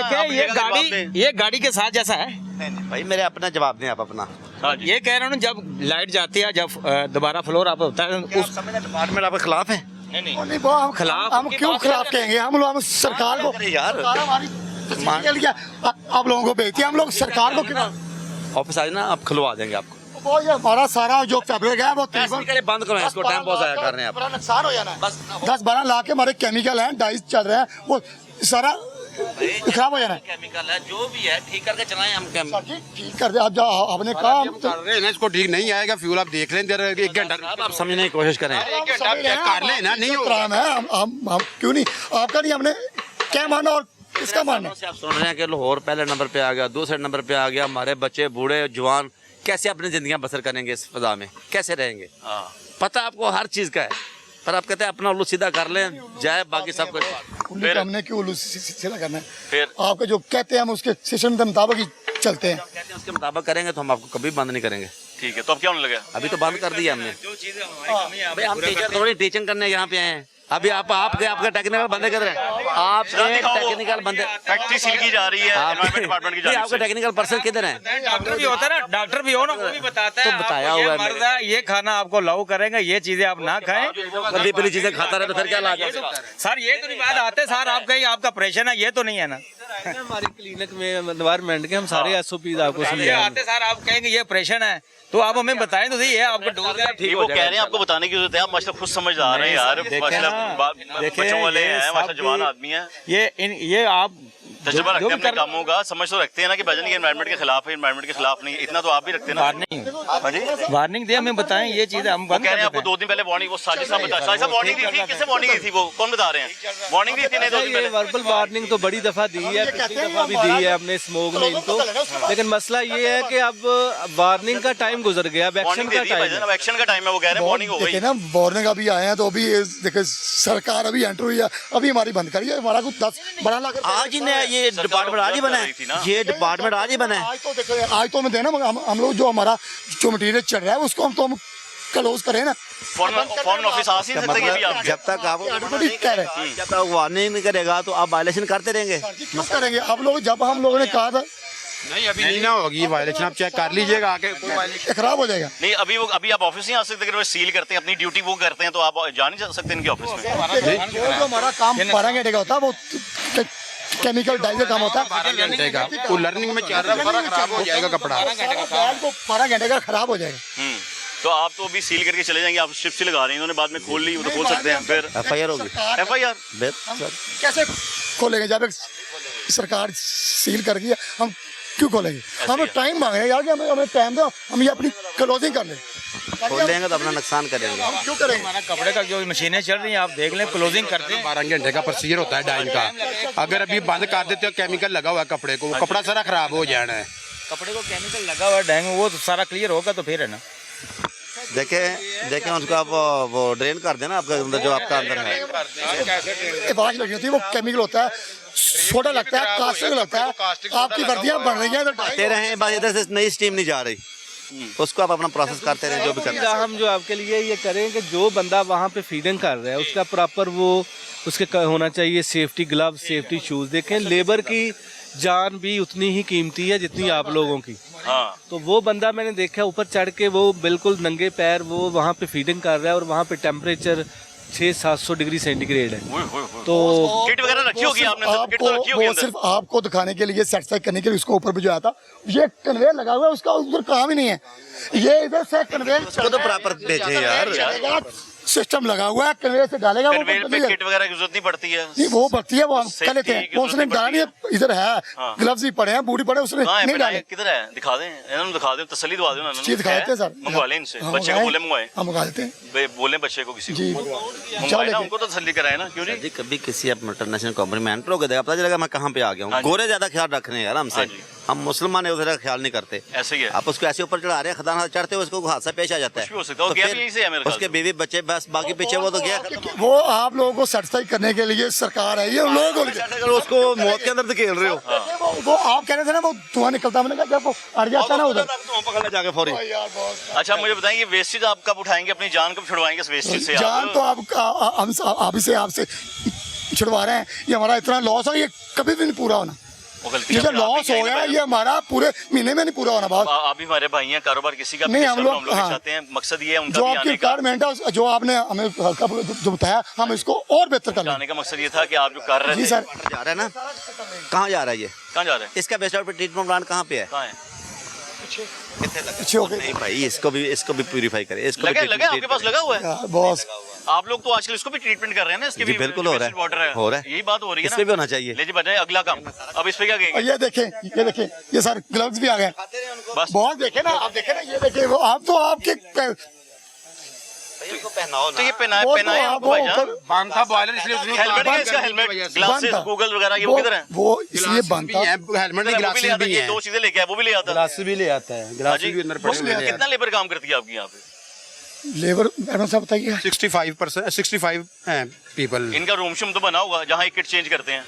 देखें, ये गाड़ी के साथ जैसा है भाई, मेरे अपना जवाब दें आप अपना। ये कह रहा हूँ, जब लाइट जाती है, जब दोबारा फ्लोर आप होता है, उस डिपार्टमेंट आपके खिलाफ है। नहीं, वो हम खिलाफ, हम क्यों खिलाफ कहेंगे? हम सरकार को यार, आप लोगों को भेजती है, हम लोग सरकार को क्यों? ऑफिस आज ना आप खुलवा देंगे आपको। वो ये हमारा सारा जो फैब्रिक है वो बंद करो इसको, टाइम बहुत ज़ाया कर रहे हैं आप। नुकसान हो जाना है। 10-12 लाख के हमारे केमिकल हैं, डाइस चल रहे हैं, वो सारा खराब हो जाना है। केमिकल है जो भी है, ठीक करके चलाएं हम। ठीक कर दे, आप आपने कहा कर रहे हैं ना, इसको ठीक नहीं आएगा फ्यूल, आप देख लें 1 घंटा आप समझने की कोशिश करें। कर लें ना, नहीं काम है, हम क्यों नहीं, आपका नहीं, हमने क्या माना और किसका माना? आप सुन रहे हैं कि लाहौर पहले नंबर पे आ गया, दूसरे नंबर पे आ गया, हमारे बच्चे बूढ़े जवान कैसे अपनी जिंदगियां बसर करेंगे इस फजा में, कैसे रहेंगे? पता आपको हर चीज का है, पर आप कहते हैं अपना उल्लू सीधा कर लें जाए, बाकी सब कुछ फिर हमने क्यों उल्लू सीधा करना है? फिर आपके जो कहते हैं हम उसके सिस्टम के मुताबिक ही चलते हैं। कहते हैं उसके मुताबिक करेंगे तो हम आपको कभी बंद नहीं करेंगे। ठीक है, तो अब क्या होने लगा? अभी तो बंद कर दिया हमने। भाई हम टीचर थोड़ी टीचिंग करने यहाँ पे आए हैं। अभी आपके टेक्निकल बंदे कर रहे हैं, आपके टेक्निकल बंदे, फैक्ट्री सील की जा रही है एनवायरनमेंट डिपार्टमेंट की जानिब से। आपके टेक्निकल पर्सन किधर हैं? डॉक्टर भी होता है ना, डॉक्टर भी हो ना, वो भी बताता है तो बताया हुआ है मर्द है, ये खाना आपको लाऊ करेंगे, ये चीजें आप ना खाएं। गंदी पीली चीजें खाता रहे तो फिर क्या लाज है? सर ये तो नहीं बात आते सर, आप कहीं आपका ऑपरेशन है, ये तो नहीं है ना। हमारी क्लिनिक में एनवायरनमेंट के हम सारे SOPs आपको समझाएंगे। आते सर, आप कहेंगे ये ऑपरेशन है, तो आप हमें बताएं तो सही है, आपको डोज है, ठीक वो कह रहे हैं आपको बताने की जरूरत है, आप माशाल्लाह खुद समझदार हैं यार, माशाल्लाह बच्चों वाले हैं, माशाल्लाह जवान आदमी हैं, ये आप तजुर्बा रखते हैं अपने कामों का, समझ तो रखते हैं ना कि भाईजान ये एनवायरनमेंट के खिलाफ है, एनवायरनमेंट के खिलाफ नहीं, इतना तो आप भी रखते हैं ना। वार्निंग दे, हमें बताएं ये चीजें हम कह रहे हैं आपको 2 दिन पहले वार्निंग, वो साजिद साहब बता, साजिद साहब वार्निंग दी थी, किससे वार्निंग दी थी, वो कौन बता रहे हैं? वार्निंग दी थी नहीं 2 दिन पहले? वर्बल वार्निंग तो बड़ी दफा दी है, पिछली दफा भी दी है हमने स्मोक में इनको, लेकिन मसला ये है कि अब वार्निंग का टाइम गुजर गया, अब एक्शन का टाइम है। अब एक्शन का टाइम है, वो कह रहे हैं वार्निंग हो गई ना, वार्निंग अभी आए हैं तो अभी देखिए सरकार अभी एंटर हुई है, अभी हमारी बंद करी है, हमारा कुछ 10-12 लाख आज ही ने ये डिपार्टमेंट आज ही बना है, ये डिपार्टमेंट आज ही बना है। आज तो देखो, आज तो हमें देना, हम लोग जो हमारा जो मटीरियल चल रहा है उसको हम क्लोज करें ना। फॉरेन ऑफिस आ नहीं सकते ये भी आप जब तक आप कह रहे हैं जब तक वार्निंग नहीं करेगा तो आप वायलेशन करते रहेंगे। क्यों करेंगे आप लोग? जब हम लोगों ने कहा था नहीं अभी नहीं ना होगी वायलेशन, आप चेक कर लीजिएगा आके ये खराब हो जाएगा। नहीं अभी आप ऑफिस नहीं आ सकते, अगर वो सील करते हैं अपनी ड्यूटी वो करते हैं तो आप जा नहीं जा सकते इनके ऑफिस में। जो हमारा काम 12 घंटे का होता है वो केमिकल डाई का काम होता है। 12 घंटे का वो लर्निंग में चल रहा है, सारा खराब हो जाएगा कपड़ा। 12 घंटे का खराब हो जाएगा। तो आप तो अभी सील करके चले जाएंगे, आप स्ट्रिप से लगा रहे हैं, इन्होंने बाद में खोल ली, वो तो खोल सकते हैं फिर FIR होगी। FIR कैसे खोलेंगे जब एक सरकार सील कर गई है? हम क्यों खोलेंगे? हमें टाइम मांगे यार कि हमें टाइम दो, हम ये अपनी क्लोजिंग कर लें। खोल लेंगे तो अपना नुकसान करेंगे। हम क्यों करेंगे? हमारा कपड़े का जो मशीनें चल रही हैं आप देख लें, क्लोजिंग करते हैं। 12 घंटे का प्रोसीजर होता है डाइंग का। अगर अभी बंद कर देते हो केमिकल लगा हुआ है कपड़े को, वो कपड़ा सारा खराब हो जाना है। कपड़े को केमिकल लगा हुआ है डाइंग, वो तो सारा क्लियर होगा तो फिर है ना। देखें उसको आप वो ड्रेन कर देना आपका अंदर जो आपका अंदर है। बारिश लगी होती है वो केमिकल होता है, सोडा लगता है, कास्टिक लगता है, आपकी वर्दियां बन रही हैं करते रहे बस, इधर से नई स्टीम नहीं जा रही, उसको आप अपना प्रोसेस करते रहे जो भी करना है। हम जो आपके लिए ये करें कि जो बंदा वहाँ पे फीडिंग कर रहा है उसका प्रॉपर वो उसके होना चाहिए सेफ्टी ग्लव, सेफ्टी शूज। देखें लेबर की जान भी उतनी ही कीमती है जितनी आप लोगों की। हाँ तो वो बंदा मैंने देखा ऊपर चढ़ के वो बिल्कुल नंगे पैर वो वहाँ पे फीडिंग कर रहा है और वहाँ पे टेम्परेचर 600-700 डिग्री सेंटीग्रेड है। तो किट वगैरह रखी होगी आपने, सब किट तो रखी होगी वो अंदर। सिर्फ आपको दिखाने के लिए, सेटिस्फाई करने के लिए उसको ऊपर भिजवाया था। ये कन्वेयर लगा हुआ है, उसका उधर काम ही नहीं है। ये इधर से कन्वेयर उसको तो प्रॉपर भेजे यार, सिस्टम लगा हुआ है, कन्वेयर से डालेगा वो कन्वेयर पे किट वगैरह की जरूरत नहीं पड़ती है। नहीं वो बढ़ती है, वो हम कर लेते हैं। Safety की वो उसने जरूरत डाला नहीं है, इधर है ग्लव्स भी पड़े हैं, बूटी पड़े, उसने कहाँ है नहीं पहनाए? डाले। किधर है? दिखा दें इन्होंने, दिखा दें, तसल्ली दवा दें उन्होंने। जी दिखा देते हैं सर, मंगवा लें इनसे, हाँ, बच्चे को बोले मंगवाएं, हम मंगा देते हैं बोले बच्चे को किसी जी। को चलो मंगवाए ना, उनको तो तसल्ली कराए ना। क्यों जी नहीं? कभी किसी आप इंटरनेशनल कंपनी में एंटर होकर देखा पता चलेगा मैं कहाँ पे आ गया हूँ। गोरे ज्यादा ख्याल रख रहे हैं यार हमसे, हम मुसलमान है उधर ख्याल नहीं करते। ऐसे ही है, आप उसको ऐसे ऊपर चढ़ा रहे हैं, खदान चढ़ते हुए उसको हादसा पेश आ जाता है। कुछ भी हो सकता है, वो गया भी यहीं से है मेरे ख्याल उसके से। बीवी बच्चे बस बाकी पीछे वो तो गया। वो आप लोगों को सेटिस्फाई करने के लिए सरकार है, ये उन लोगों को अगर उसको मौत के अंदर खेल रहे हो, वो आप कह रहे थे ना वो धुआं निकलता, मैंने कहा जब वो अड़ जाता है ना उधर। पकड़ना जाके फौरी। अच्छा मुझे बताएं, ये वेस्टेज आप कब उठाएंगे, अपनी जान कब छुड़वाएंगे इस वेस्टेज से? जान तो आपसे आपसे छुड़वा रहे हैं। ये हमारा इतना लॉस है, ये कभी भी नहीं पूरा होना। ये जो लॉस हो गया ये हमारा पूरे महीने में नहीं पूरा होना। बात आप भी हमारे भाई हैं, कारोबार किसी का नहीं, हम लोग भी चाहते हैं, मकसद ये है उनका जो भी आपकी आने का। रिक्वायरमेंट है, जो आपने हमें हल्का जो बताया, हम इसको और बेहतर कर लें। आने का मकसद ये था कि आप जो कर रहे जी थे। सर। जा रहा है ना, कहाँ जा रहा है ये? कहाँ जा रहे हैं? इसका बेस्ट आउट ट्रीटमेंट प्लांट कहाँ पे है? कहाँ है? पीछे हो गए नहीं भाई, इसको भी प्यूरिफाई करें। इसको लगे आपके पास लगा हुआ है? यार बॉस, आप लोग तो आजकल इसको भी ट्रीटमेंट कर रहे हैं ना, इसके जी, भी बिल्कुल हो रहा है। वाटर है, हो रहा है। यही बात हो रही है इसमें भी ना। होना चाहिए। ले जी बजाय अगला काम, अब इस पे क्या और कहेंगे? ये देखें ये सर ग्लव्स भी आ गए। बस बॉस देखे ना, आप देखे ना, ये देखिए वो आप तो आपके तो ये पहनाए वो तो पहनाए आप आपको वो भाईजान। बंद था बॉयलर इसलिए उसने हेलमेट है इसका, हेलमेट, ग्लासेस, था। गूगल वगैरह ये वो किधर है? वो इसलिए बंद था। हेलमेट वो की भी ले ग्लासेस आता, भी ये हैं, दो चीजें लेके आया, वो भी ले आता। ग्लासेस भी ले आता है, ग्लासेस भी अंदर पड़े हुए हैं। कितना लेबर काम करती है आपकी यहाँ पे? लेबर मैडम साहब बताइए। 65 हैं पीपल। इनका रूम शूम तो बना होगा जहाँ ये किट चेंज करते हैं?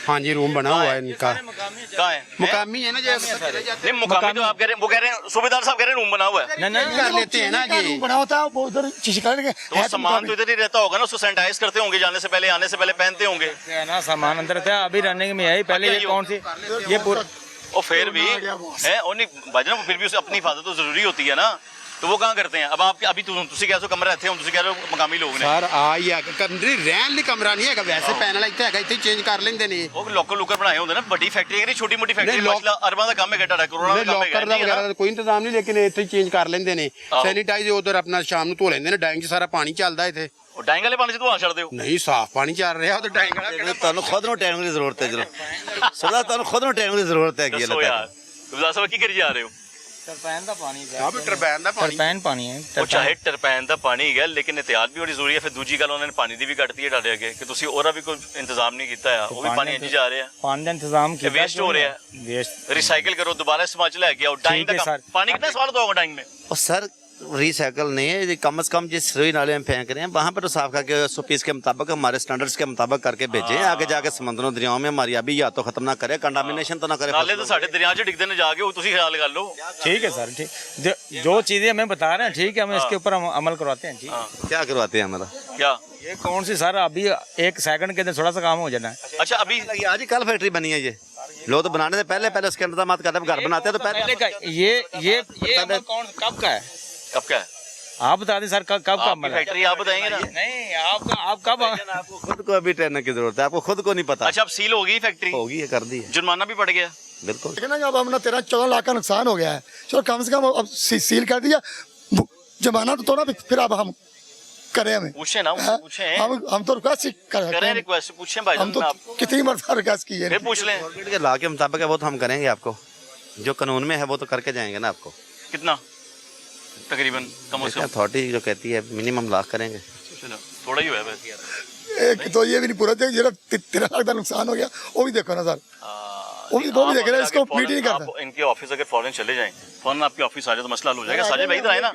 हाँ जी, रूम बना हुआ है इनका। कहाँ है? मुकामी है ना जो नहीं मुकामी तो आप कह रहे हैं, वो कह रहे हैं सूबेदार साहब कह रहे हैं रूम बना हुआ है। नहीं कर लेते हैं ना जी। बना होता है वो उधर शिकायत के तो वो सामान तो इधर ही रहता होगा ना, उसको सैनिटाइज करते होंगे जाने से पहले, आने से पहले पहनते होंगे। है ना, सामान अंदर था, अभी रनिंग में है। पहले ये कौन सी ये पूरा और फिर भी है और नहीं भाईजान, फिर भी उसे अपनी हिफाजत तो जरूरी होती है ना, तो वो कहाँ करते हैं? अब आप अभी तुम कह रहे हो कमरा रहते हो, तुम कह रहे हो मकामी लोग ने सर आ कमरे रहन ली कमरा नहीं है, वैसे पैनल ਇੱਥੇ ਹੈਗਾ, ਇੱਥੇ ਚੇਂਜ ਕਰ ਲੈਂਦੇ ਨੇ। वो लोकल लुकर बनाए होंगे ना, बड़ी फैक्ट्री है, छोटी मोटी फैक्ट्री नहीं, मसला अरबां ਦਾ ਕੰਮ ਹੈ, ਘਟਾ ਕਰੋੜਾਂ ਦਾ ਕੰਮ ਹੈ। ਲੋਕਰ ਦਾ ਵਗੈਰਾ ਦਾ ਕੋਈ ਇੰਤਜ਼ਾਮ ਨਹੀਂ, ਲੇਕਿਨ ਇੱਥੇ ਚੇਂਜ ਕਰ ਲੈਂਦੇ ਨੇ। ਸੈਨੀਟਾਈਜ਼ ਉਧਰ ਆਪਣਾ ਸ਼ਾਮ ਨੂੰ ਧੋ ਲੈਂਦੇ ਨੇ, ਡਾਈਂਗ 'ਚ ਸਾਰਾ ਪਾਣੀ ਚੱਲਦਾ ਇੱਥੇ। ਉਹ ਡਾਈਂਗ ਵਾਲੇ ਪਾਣੀ 'ਚ ਧੋਣਾ ਛੱਡ ਦਿਓ। ਨਹੀਂ, ਸਾਫ਼ ਪਾਣੀ ਚੱਲ ਰਿਹਾ, ਉਹ ਤਾਂ ਡਾਈਂਗ ਵਾਲਾ ਕਿਹੜਾ। ਤੁਹਾਨੂੰ ਖੁਦ ਨੂੰ ਟੈਨਿੰਗ ਦੀ ਜ਼ਰੂਰਤ ਹੈ। ਜਰੂਰ ਸਰਦਾਰ ਤੁਹਾਨੂੰ ਖੁਦ ਨੂੰ ਟੈਨਿੰਗ ਦੀ ਜ਼ਰੂਰਤ ਹੈ। ਦੱਸੋ ਯਾਰ, ਗੁਰਦਾਸ ਸਾਹਿਬ ਕੀ ਕਰੀ ਜਾ ਰਹੇ ਹੋ? टरपैन का पानी ਆ ਵੀ ਟਰਬੈਨ ਦਾ ਪਾਣੀ। टरपैन पानी है। ਉਹ ਚਾਹੇ ਟਰਪੈਨ ਦਾ ਪਾਣੀ ਹੈ, ਲੇਕਿਨ ਇhtiyat ਵੀ ਬੜੀ ਜ਼ਰੂਰੀ ਹੈ। ਫਿਰ ਦੂਜੀ ਗੱਲ ਉਹਨਾਂ ਨੇ ਪਾਣੀ ਦੀ ਵੀ ਕੱਟਤੀ ਹੈ ਤੁਹਾਡੇ ਅੱਗੇ ਕਿ ਤੁਸੀਂ ਉਹਦਾ ਵੀ ਕੋਈ ਇੰਤਜ਼ਾਮ ਨਹੀਂ ਕੀਤਾ ਹੈ, ਉਹ ਵੀ ਪਾਣੀ ਇੰਜ ਜਾ ਰਿਹਾ। पानी का इंतजाम किया, वेस्ट हो रहा है। वेस्ट रिसाइकिल करो, दोबारा इस्तेमाल च लेके आओ। डाइंग ठीक है का सर। पानी कितना सवाल होगा डाइंग में? और सर रिसाइकल नहीं है, ये कम से कम जिस सुई नाले में फेंक रहे हैं वहाँ पर तो साफ करके SOPs के मुताबिक हमारे स्टैंडर्ड्स के मुताबिक करके भेजें। आगे जाके समंदरों दरियाओं में हमारी अभी या तो खत्म ना करे, कंटामिनेशन तो ना करे। नाले तो साढ़े दरिया च डिगते ने जाके, वो तुसी ख्याल कर लो। ठीक है सर, ठीक जो चीजें हमें बता रहे हैं ठीक है, हम इसके ऊपर अमल करवाते हैं। ठीक क्या करवाते हैं हमारा? क्या ये कौन सी सर, अभी 1 सेकंड के अंदर थोड़ा सा काम हो जाना है। अच्छा अभी आज ही कल फैक्ट्री बनी है ये, लोग तो बनाने से पहले उसके इंतजाम करते हैं, घर बनाते हैं तो पहले ये अमल कौन कब का है? कब का है आप बता दें सर, कब का अमल है? फैक्ट्री आप बताएंगे ना। नहीं, आप कब? आपको खुद को अभी ट्रेनर की जरूरत है, आपको खुद को नहीं पता। अच्छा अब सील होगी फैक्ट्री? होगी, ये कर दी है, जुर्माना भी पड़ गया। बिल्कुल। लेकिन ना अब हमने 13-14 लाख का नुकसान हो गया है, चलो कम से कम अब सील कर दिया, जमाना तो थोड़ा फिर अब हम करें, हमें पूछे ना, पूछे हम तो रिक्वेस्ट करें, रिक्वेस्ट पूछे भाई, हम तो कितनी मरतबा रिक्वेस्ट की है, फिर पूछ लें। गवर्नमेंट के लॉ के मुताबिक है वो तो हम करेंगे, आपको जो कानून में है वो तो करके जाएंगे ना। आपको कितना तकरीबन कम से कम अथॉरिटी जो कहती है मिनिमम लाख करेंगे। चलो थोड़ा ही हुआ है वैसे। एक तो ये भी नहीं पूरा, जो 13 लाख का नुकसान हो गया वो भी देखो ना सर, वो भी देख रहे हैं, इसको मीट नहीं करता। इनके ऑफिस अगर फौरन चले जाएं, फौरन आपके ऑफिस आ जाए तो मसला हल हो जाएगा। साजिद भाई इधर आए ना,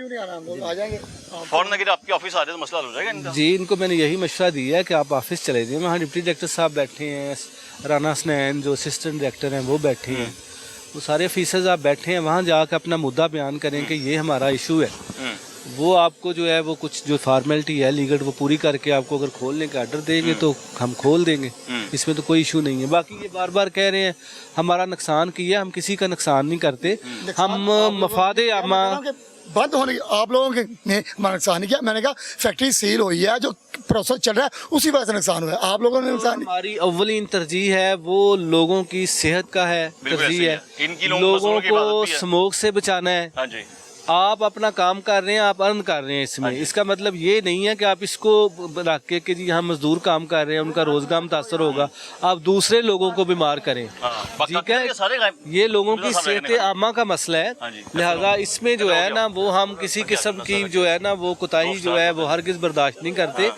आ जाएंगे फौरन अगर आपके ऑफिस आ जाए तो मसला हल हो जाएगा इनका। जी, इनको मैंने यही मशवरा दिया है कि आप ऑफिस चले जाइए, वहाँ डिप्टी डायरेक्टर साहब बैठे हैं, राना हसनैन जो असिस्टेंट डायरेक्टर हैं वो बैठे हैं, वो सारे ऑफिसर्स आप बैठे हैं, वहाँ जाकर अपना मुद्दा बयान करें कि ये हमारा इशू है। वो आपको जो है वो कुछ जो फॉर्मेलिटी है लीगल वो पूरी करके आपको अगर खोलने का ऑर्डर देंगे तो हम खोल देंगे, इसमें तो कोई इशू नहीं है। बाकी ये बार बार कह रहे हैं हमारा नुकसान किया, हम किसी का नुकसान नहीं करते, हम मफादे आमा बंद होने आप लोगों के ने हमारा नुकसान नहीं किया। मैंने कहा फैक्ट्री सील हुई है, जो प्रोसेस चल रहा है उसी वजह से नुकसान हुआ है, आप लोगों ने नुकसान। हमारी अव्वलीन तरजीह है वो लोगों की सेहत का है, तरजीह है, लोगों को स्मोक से बचाना है। हाँ जी, आप अपना काम कर रहे हैं, आप अर्न कर रहे हैं इसमें, इसका मतलब ये नहीं है कि आप इसको रख के कि जी हम मजदूर काम कर रहे हैं उनका रोजगार मुतासर होगा, आप दूसरे लोगों को बीमार करें। ठीक है, ये लोगों की सेहत आमा का मसला है, लिहाजा इसमें जो है ना वो हम किसी किस्म की जो है ना वो कोताही जो है वो हरगिज बर्दाश्त नहीं करते।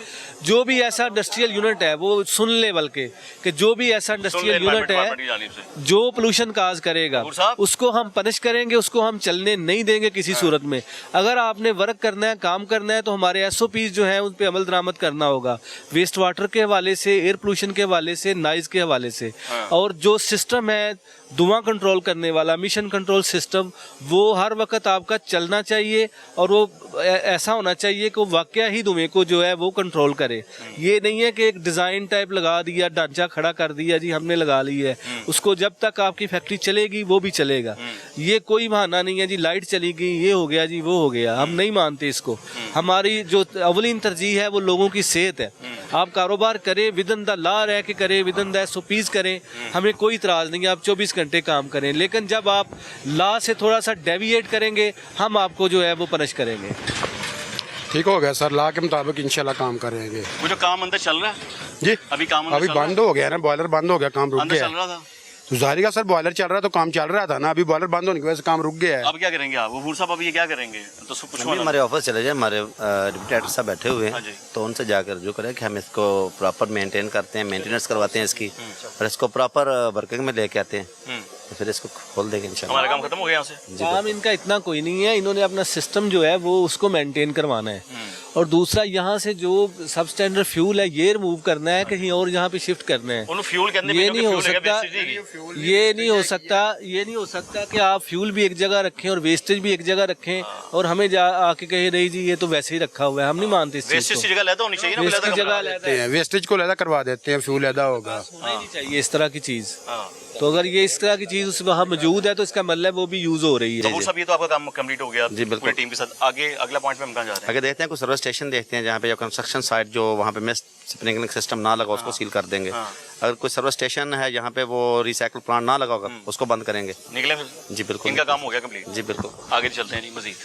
जो भी ऐसा इंडस्ट्रियल यूनिट है वो सुन ले, बल्कि कि जो भी ऐसा इंडस्ट्रियल यूनिट है जो पोल्यूशन काज करेगा उसको हम पनिश करेंगे, उसको हम चलने नहीं देंगे किसी सूरत में। अगर आपने वर्क करना है, काम करना है तो हमारे SOPs जो हैं उन पे अमल दरामद करना होगा, वेस्ट वाटर के हवाले से, एयर पोल्यूशन के हवाले से, नॉइज के हवाले से। और जो सिस्टम है धुआं कंट्रोल करने वाला मिशन कंट्रोल सिस्टम, वो हर वक्त आपका चलना चाहिए और वो ऐसा होना चाहिए कि वो वाकया ही धुएं को जो है वो कंट्रोल करे। ये नहीं है कि एक डिज़ाइन टाइप लगा दिया, ढांचा खड़ा कर दिया, जी हमने लगा ली है, उसको जब तक आपकी फैक्ट्री चलेगी वो भी चलेगा। ये कोई बहाना नहीं है जी लाइट चलेगी ये हो गया जी वो हो गया, हम नहीं मानते इसको। हमारी जो अवलीन तरजीह है वो लोगों की सेहत है। आप कारोबार करें, विदन द लॉ रह के करें, विदन द SOPs करें, हमें कोई इतराज़ नहीं है, आप 24 घंटे काम करें, लेकिन जब आप लॉ से थोड़ा सा डेविएट करेंगे हम आपको जो है वो पनिश करेंगे। ठीक हो गया सर, लॉ के मुताबिक इंशाल्लाह काम करेंगे। वो जो काम अंदर चल रहा है जी, अभी काम अभी बंद हो गया ना, बॉयलर बंद हो गया, काम रुक अंदर गया। चल रहा था तो जाहिर का सर बॉयलर चल रहा तो काम चल रहा था ना, अभी बॉयलर बंद होने की वजह से काम रुक गया है। अब क्या करेंगे आप? वो साहब अब ये क्या करेंगे? तो सब कुछ हमारे ऑफिस चले जाए, हमारे डिप्टी डायरेक्टर साहब बैठे हुए हैं, तो उनसे जाकर जो करें कि हम इसको प्रॉपर मेंटेन करते हैं, मेंटेनेंस करवाते हैं इसकी, और इसको प्रॉपर वर्किंग में लेके आते हैं, तो फिर इसको खोल देंगे इंशाल्लाह। हमारा काम खत्म हो गया यहाँ से। काम इनका इतना कोई नहीं है, इन्होंने अपना सिस्टम जो है वो उसको मेंटेन करवाना है, और दूसरा यहाँ से जो सब स्टैंडर्ड फ्यूल है ये रिमूव करना है, कहीं और यहाँ पे शिफ्ट करना है। ये नहीं हो सकता, ये नहीं हो सकता कि आप फ्यूल भी एक जगह रखें और वेस्टेज भी एक जगह रखें और हमें आके कहे नहीं जी ये तो वैसे ही रखा हुआ है। हम नहीं मानते इस चीज को। वेस्टेज को लैदा करवा देते हैं, फ्यूल लैदा होगा, होना ही नहीं चाहिए इस तरह की चीज। तो अगर ये इस तरह की चीज उस वहाँ मौजूद है तो इसका मतलब वो भी यूज हो रही है। तो सब ये तो आपका काम कंप्लीट हो गया जी, बिल्कुल टीम के साथ। आगे अगला पॉइंट पे हम कहाँ जा रहे हैं? आगे देखते हैं, कुछ सर्विस स्टेशन देखते हैं जहाँ पे जो कंस्ट्रक्शन साइट जो वहाँ पे मिस्ट स्प्रिंकलिंग सिस्टम ना लगा उसको सील कर देंगे। अगर कोई सर्विस स्टेशन है जहाँ पे वो रिसाइकल प्लांट ना लगा होगा उसको बंद करेंगे। निकले फिर? जी बिल्कुल, इनका काम हो गया कंप्लीट। जी बिल्कुल, आगे चलते हैं जी मजीद।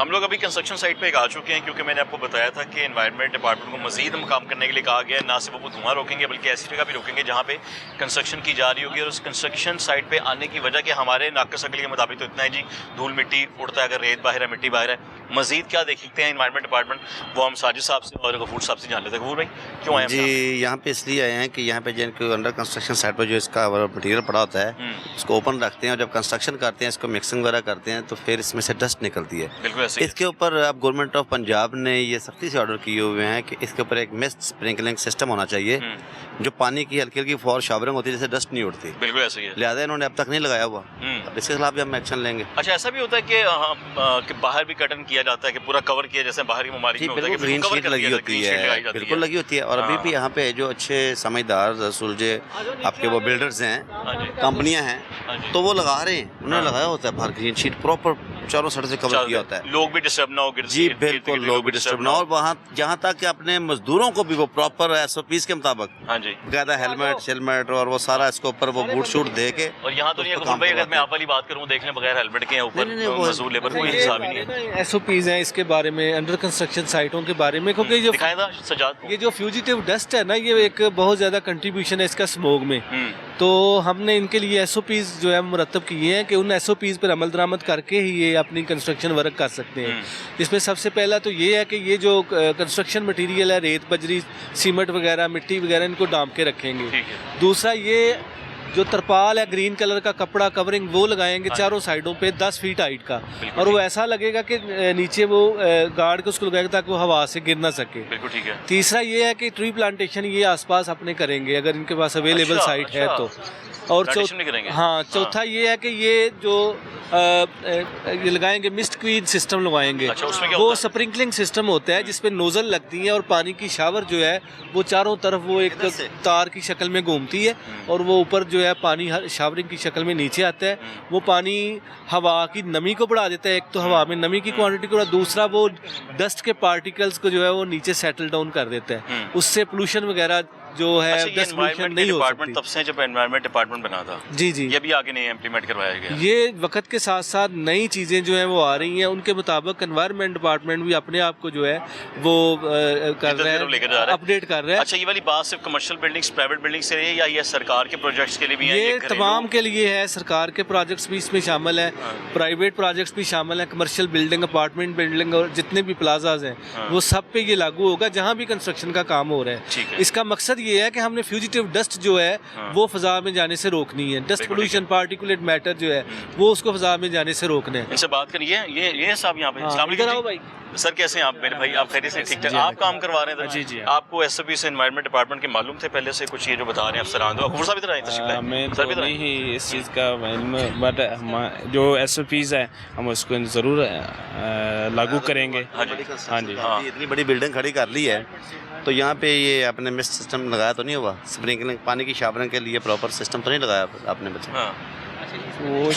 हम लोग अभी कंस्ट्रक्शन साइट पे आ चुके हैं, क्योंकि मैंने आपको बताया था कि एनवायरनमेंट डिपार्टमेंट को मजीद हम काम करने के लिए कहा गया है। ना सिर्फ वो धुआं रोकेंगे बल्कि ऐसी जगह भी रोकेंगे जहाँ पे कंस्ट्रक्शन की जा रही होगी। और उस कंस्ट्रक्शन साइट पे आने की वजह कि हमारे नाकस अकली के मुताबिक तो इतना है जी, धूल मिट्टी उड़ता है, अगर रेत बाहर है मिट्टी बाहर है मजीद क्या देखते हैं एनवायरनमेंट डिपार्टमेंट, वो हम साजिद साहब से और गफूर साहब से जान लेते हैं। गफूर भाई क्यों आए जी? यहाँ पे इसलिए आए हैं कि यहाँ पे जिनको अंडर कंस्ट्रक्शन साइट पर जो इसका मटेरियल पड़ा होता है उसको ओपन रखते हैं और जब कंस्ट्रक्शन करते हैं इसको मिक्सिंग वगैरह करते हैं तो फिर इसमें से डस्ट निकलती है। बिल्कुल ऐसे इसके ऊपर अब गवर्नमेंट ऑफ पंजाब ने ये सख्ती से ऑर्डर किए हुए हैं कि इसके ऊपर एक मिस्ट स्प्रिंकलिंग सिस्टम होना चाहिए, जो पानी की हल्की हल्की फॉर शावरिंग होती है जिससे डस्ट नहीं उड़ती। बिल्कुल ऐसे ही है। लिहाजा इन्होंने अब तक नहीं लगाया हुआ, अब इसके खिलाफ भी हम एक्शन लेंगे। अच्छा, ऐसा भी होता है कि बाहर भी कर्टन किया जाता है कि पूरा कवर किया, जैसे बाहरी ममालिक में होता है कि ग्रीन शीट लगी होती है, बिल्कुल लगी होती है। और अभी भी यहाँ पे जो अच्छे समझदार सुलझे आपके वो बिल्डर्स हैं, कंपनियां हैं, तो वो लगा रहे हैं, उन्होंने लगाया होता है बाहर ग्रीन शीट प्रॉपर चारों साइड से कवर किया होता है। लोग भी डिस्टर्ब ना हो, जी बिल्कुल, लोग भी डिस्टर्ब ना हो। और वहाँ जहाँ तक कि अपने मजदूरों को भी वो प्रॉपर SOPs के मुताबिक बकायदा हेलमेट और वो सारा इसके ऊपर वो बूट शूट दे के। और यहाँ तो नहीं है भाई, अगर मैं आप वाली बात करूँ, देखने बगैर हेलमेट के ऊपर मजदूर लेबर कोई हिसाब ही नहीं है। SOPs हैं इसके बारे में, अंडर कंस्ट्रक्शन साइटों के बारे में, क्योंकि ये जो फ्यूजिटिव डस्ट है ना, ये एक बहुत ज़्यादा कंट्रीब्यूशन है इसका स्मोक में। तो हमने इनके लिए SOPs जो है मुरतब किए हैं कि उन SOPs पर अमल दरामद करके ही ये अपनी कंस्ट्रक्शन वर्क कर सकते हैं। इसमें सबसे पहला तो ये है कि ये जो कंस्ट्रक्शन मटेरियल है, रेत बजरी सीमेंट वगैरह मिट्टी वगैरह, इनको डांप के रखेंगे। दूसरा ये जो तरपाल है ग्रीन कलर का कपड़ा कवरिंग वो लगाएंगे चारों साइडों पे 10 फीट हाइट का, और वो ऐसा लगेगा कि नीचे वो गार्ड को उसको लगाएगा ताकि वो हवा से गिर ना सके। बिल्कुल ठीक है। तीसरा ये है कि ट्री प्लांटेशन ये आसपास अपने करेंगे अगर इनके पास अवेलेबल साइट है तो। और चौथा ये है कि ये जो ये लगाएंगे मिस्ट क्वीन सिस्टम लगाएंगे। वो स्प्रिंकलिंग सिस्टम होता है जिसपे नोजल लगती है और पानी की शावर जो है वो चारों तरफ वो एक तार की शक्ल में घूमती है और वो ऊपर जो है पानी शावरिंग की शक्ल में नीचे आता है। वो पानी हवा की नमी को बढ़ा देता है, एक तो हवा में नमी की क्वांटिटी को, दूसरा वो डस्ट के पार्टिकल्स को जो है वो नीचे सेटल डाउन कर देता है, उससे पोल्यूशन वगैरह जो है डस्ट पोल्यूशन नहीं हो सकती। तब से जब एनवायरनमेंट डिपार्टमेंट बना था जी जी, ये भी आगे नहीं इम्प्लीमेंट करवाया गया। ये वक्त के साथ साथ नई चीज़ें जो हैं वो आ रही हैं, उनके मुताबिक एनवायरनमेंट डिपार्टमेंट भी अपने आप को जो है वो कर रहा है, अपडेट कर रहा है। अच्छा, ये वाली बात सिर्फ कमर्शियल बिल्डिंग्स प्राइवेट बिल्डिंग से है या ये सरकार के प्रोजेक्ट्स के लिए भी है? ये तमाम के लिए है, सरकार के प्रोजेक्ट्स भी इसमें शामिल है, प्राइवेट प्रोजेक्ट्स भी शामिल हैं, कमर्शियल बिल्डिंग अपार्टमेंट बिल्डिंग और जितने भी प्लाजाज हैं वो सब पे ये लागू होगा जहाँ भी कंस्ट्रक्शन का काम हो रहा है। इसका मकसद ये है कि हमने फ्यूजिटिव डस्ट जो है वो फिजा में जाने से रोकनी है, डस्ट पोल्यूशन पार्टिकुलेट मैटर जो है वो उसको फिजा में जाने से रोकना है। इनसे बात करिए, ये साहब यहाँ पे। इधर आओ भाई। सर कैसे हैं आप? मेरे भाई आप खैरियत से? ठीक ठाक। आप काम करवा रहे थे? जी जी। आपको SOP से एनवायरनमेंट डिपार्टमेंट के मालूम थे पहले से कुछ ये जो बता रहे हैं अफसरान? दो अकबर साहब इधर आए, तशरीफ लाएं। मैं तो नहीं इस चीज़ का बट जो SOPs है हम उसको ज़रूर लागू करेंगे। हाँ जी। इतनी बड़ी बिल्डिंग खड़ी कर ली है तो यहाँ पे ये आपने मिस्ट सिस्टम लगाया तो नहीं हुआ? स्प्रिंकलिंग पानी की शावरिंग के लिए प्रॉपर सिस्टम तो नहीं लगाया आपने बच्चे? वो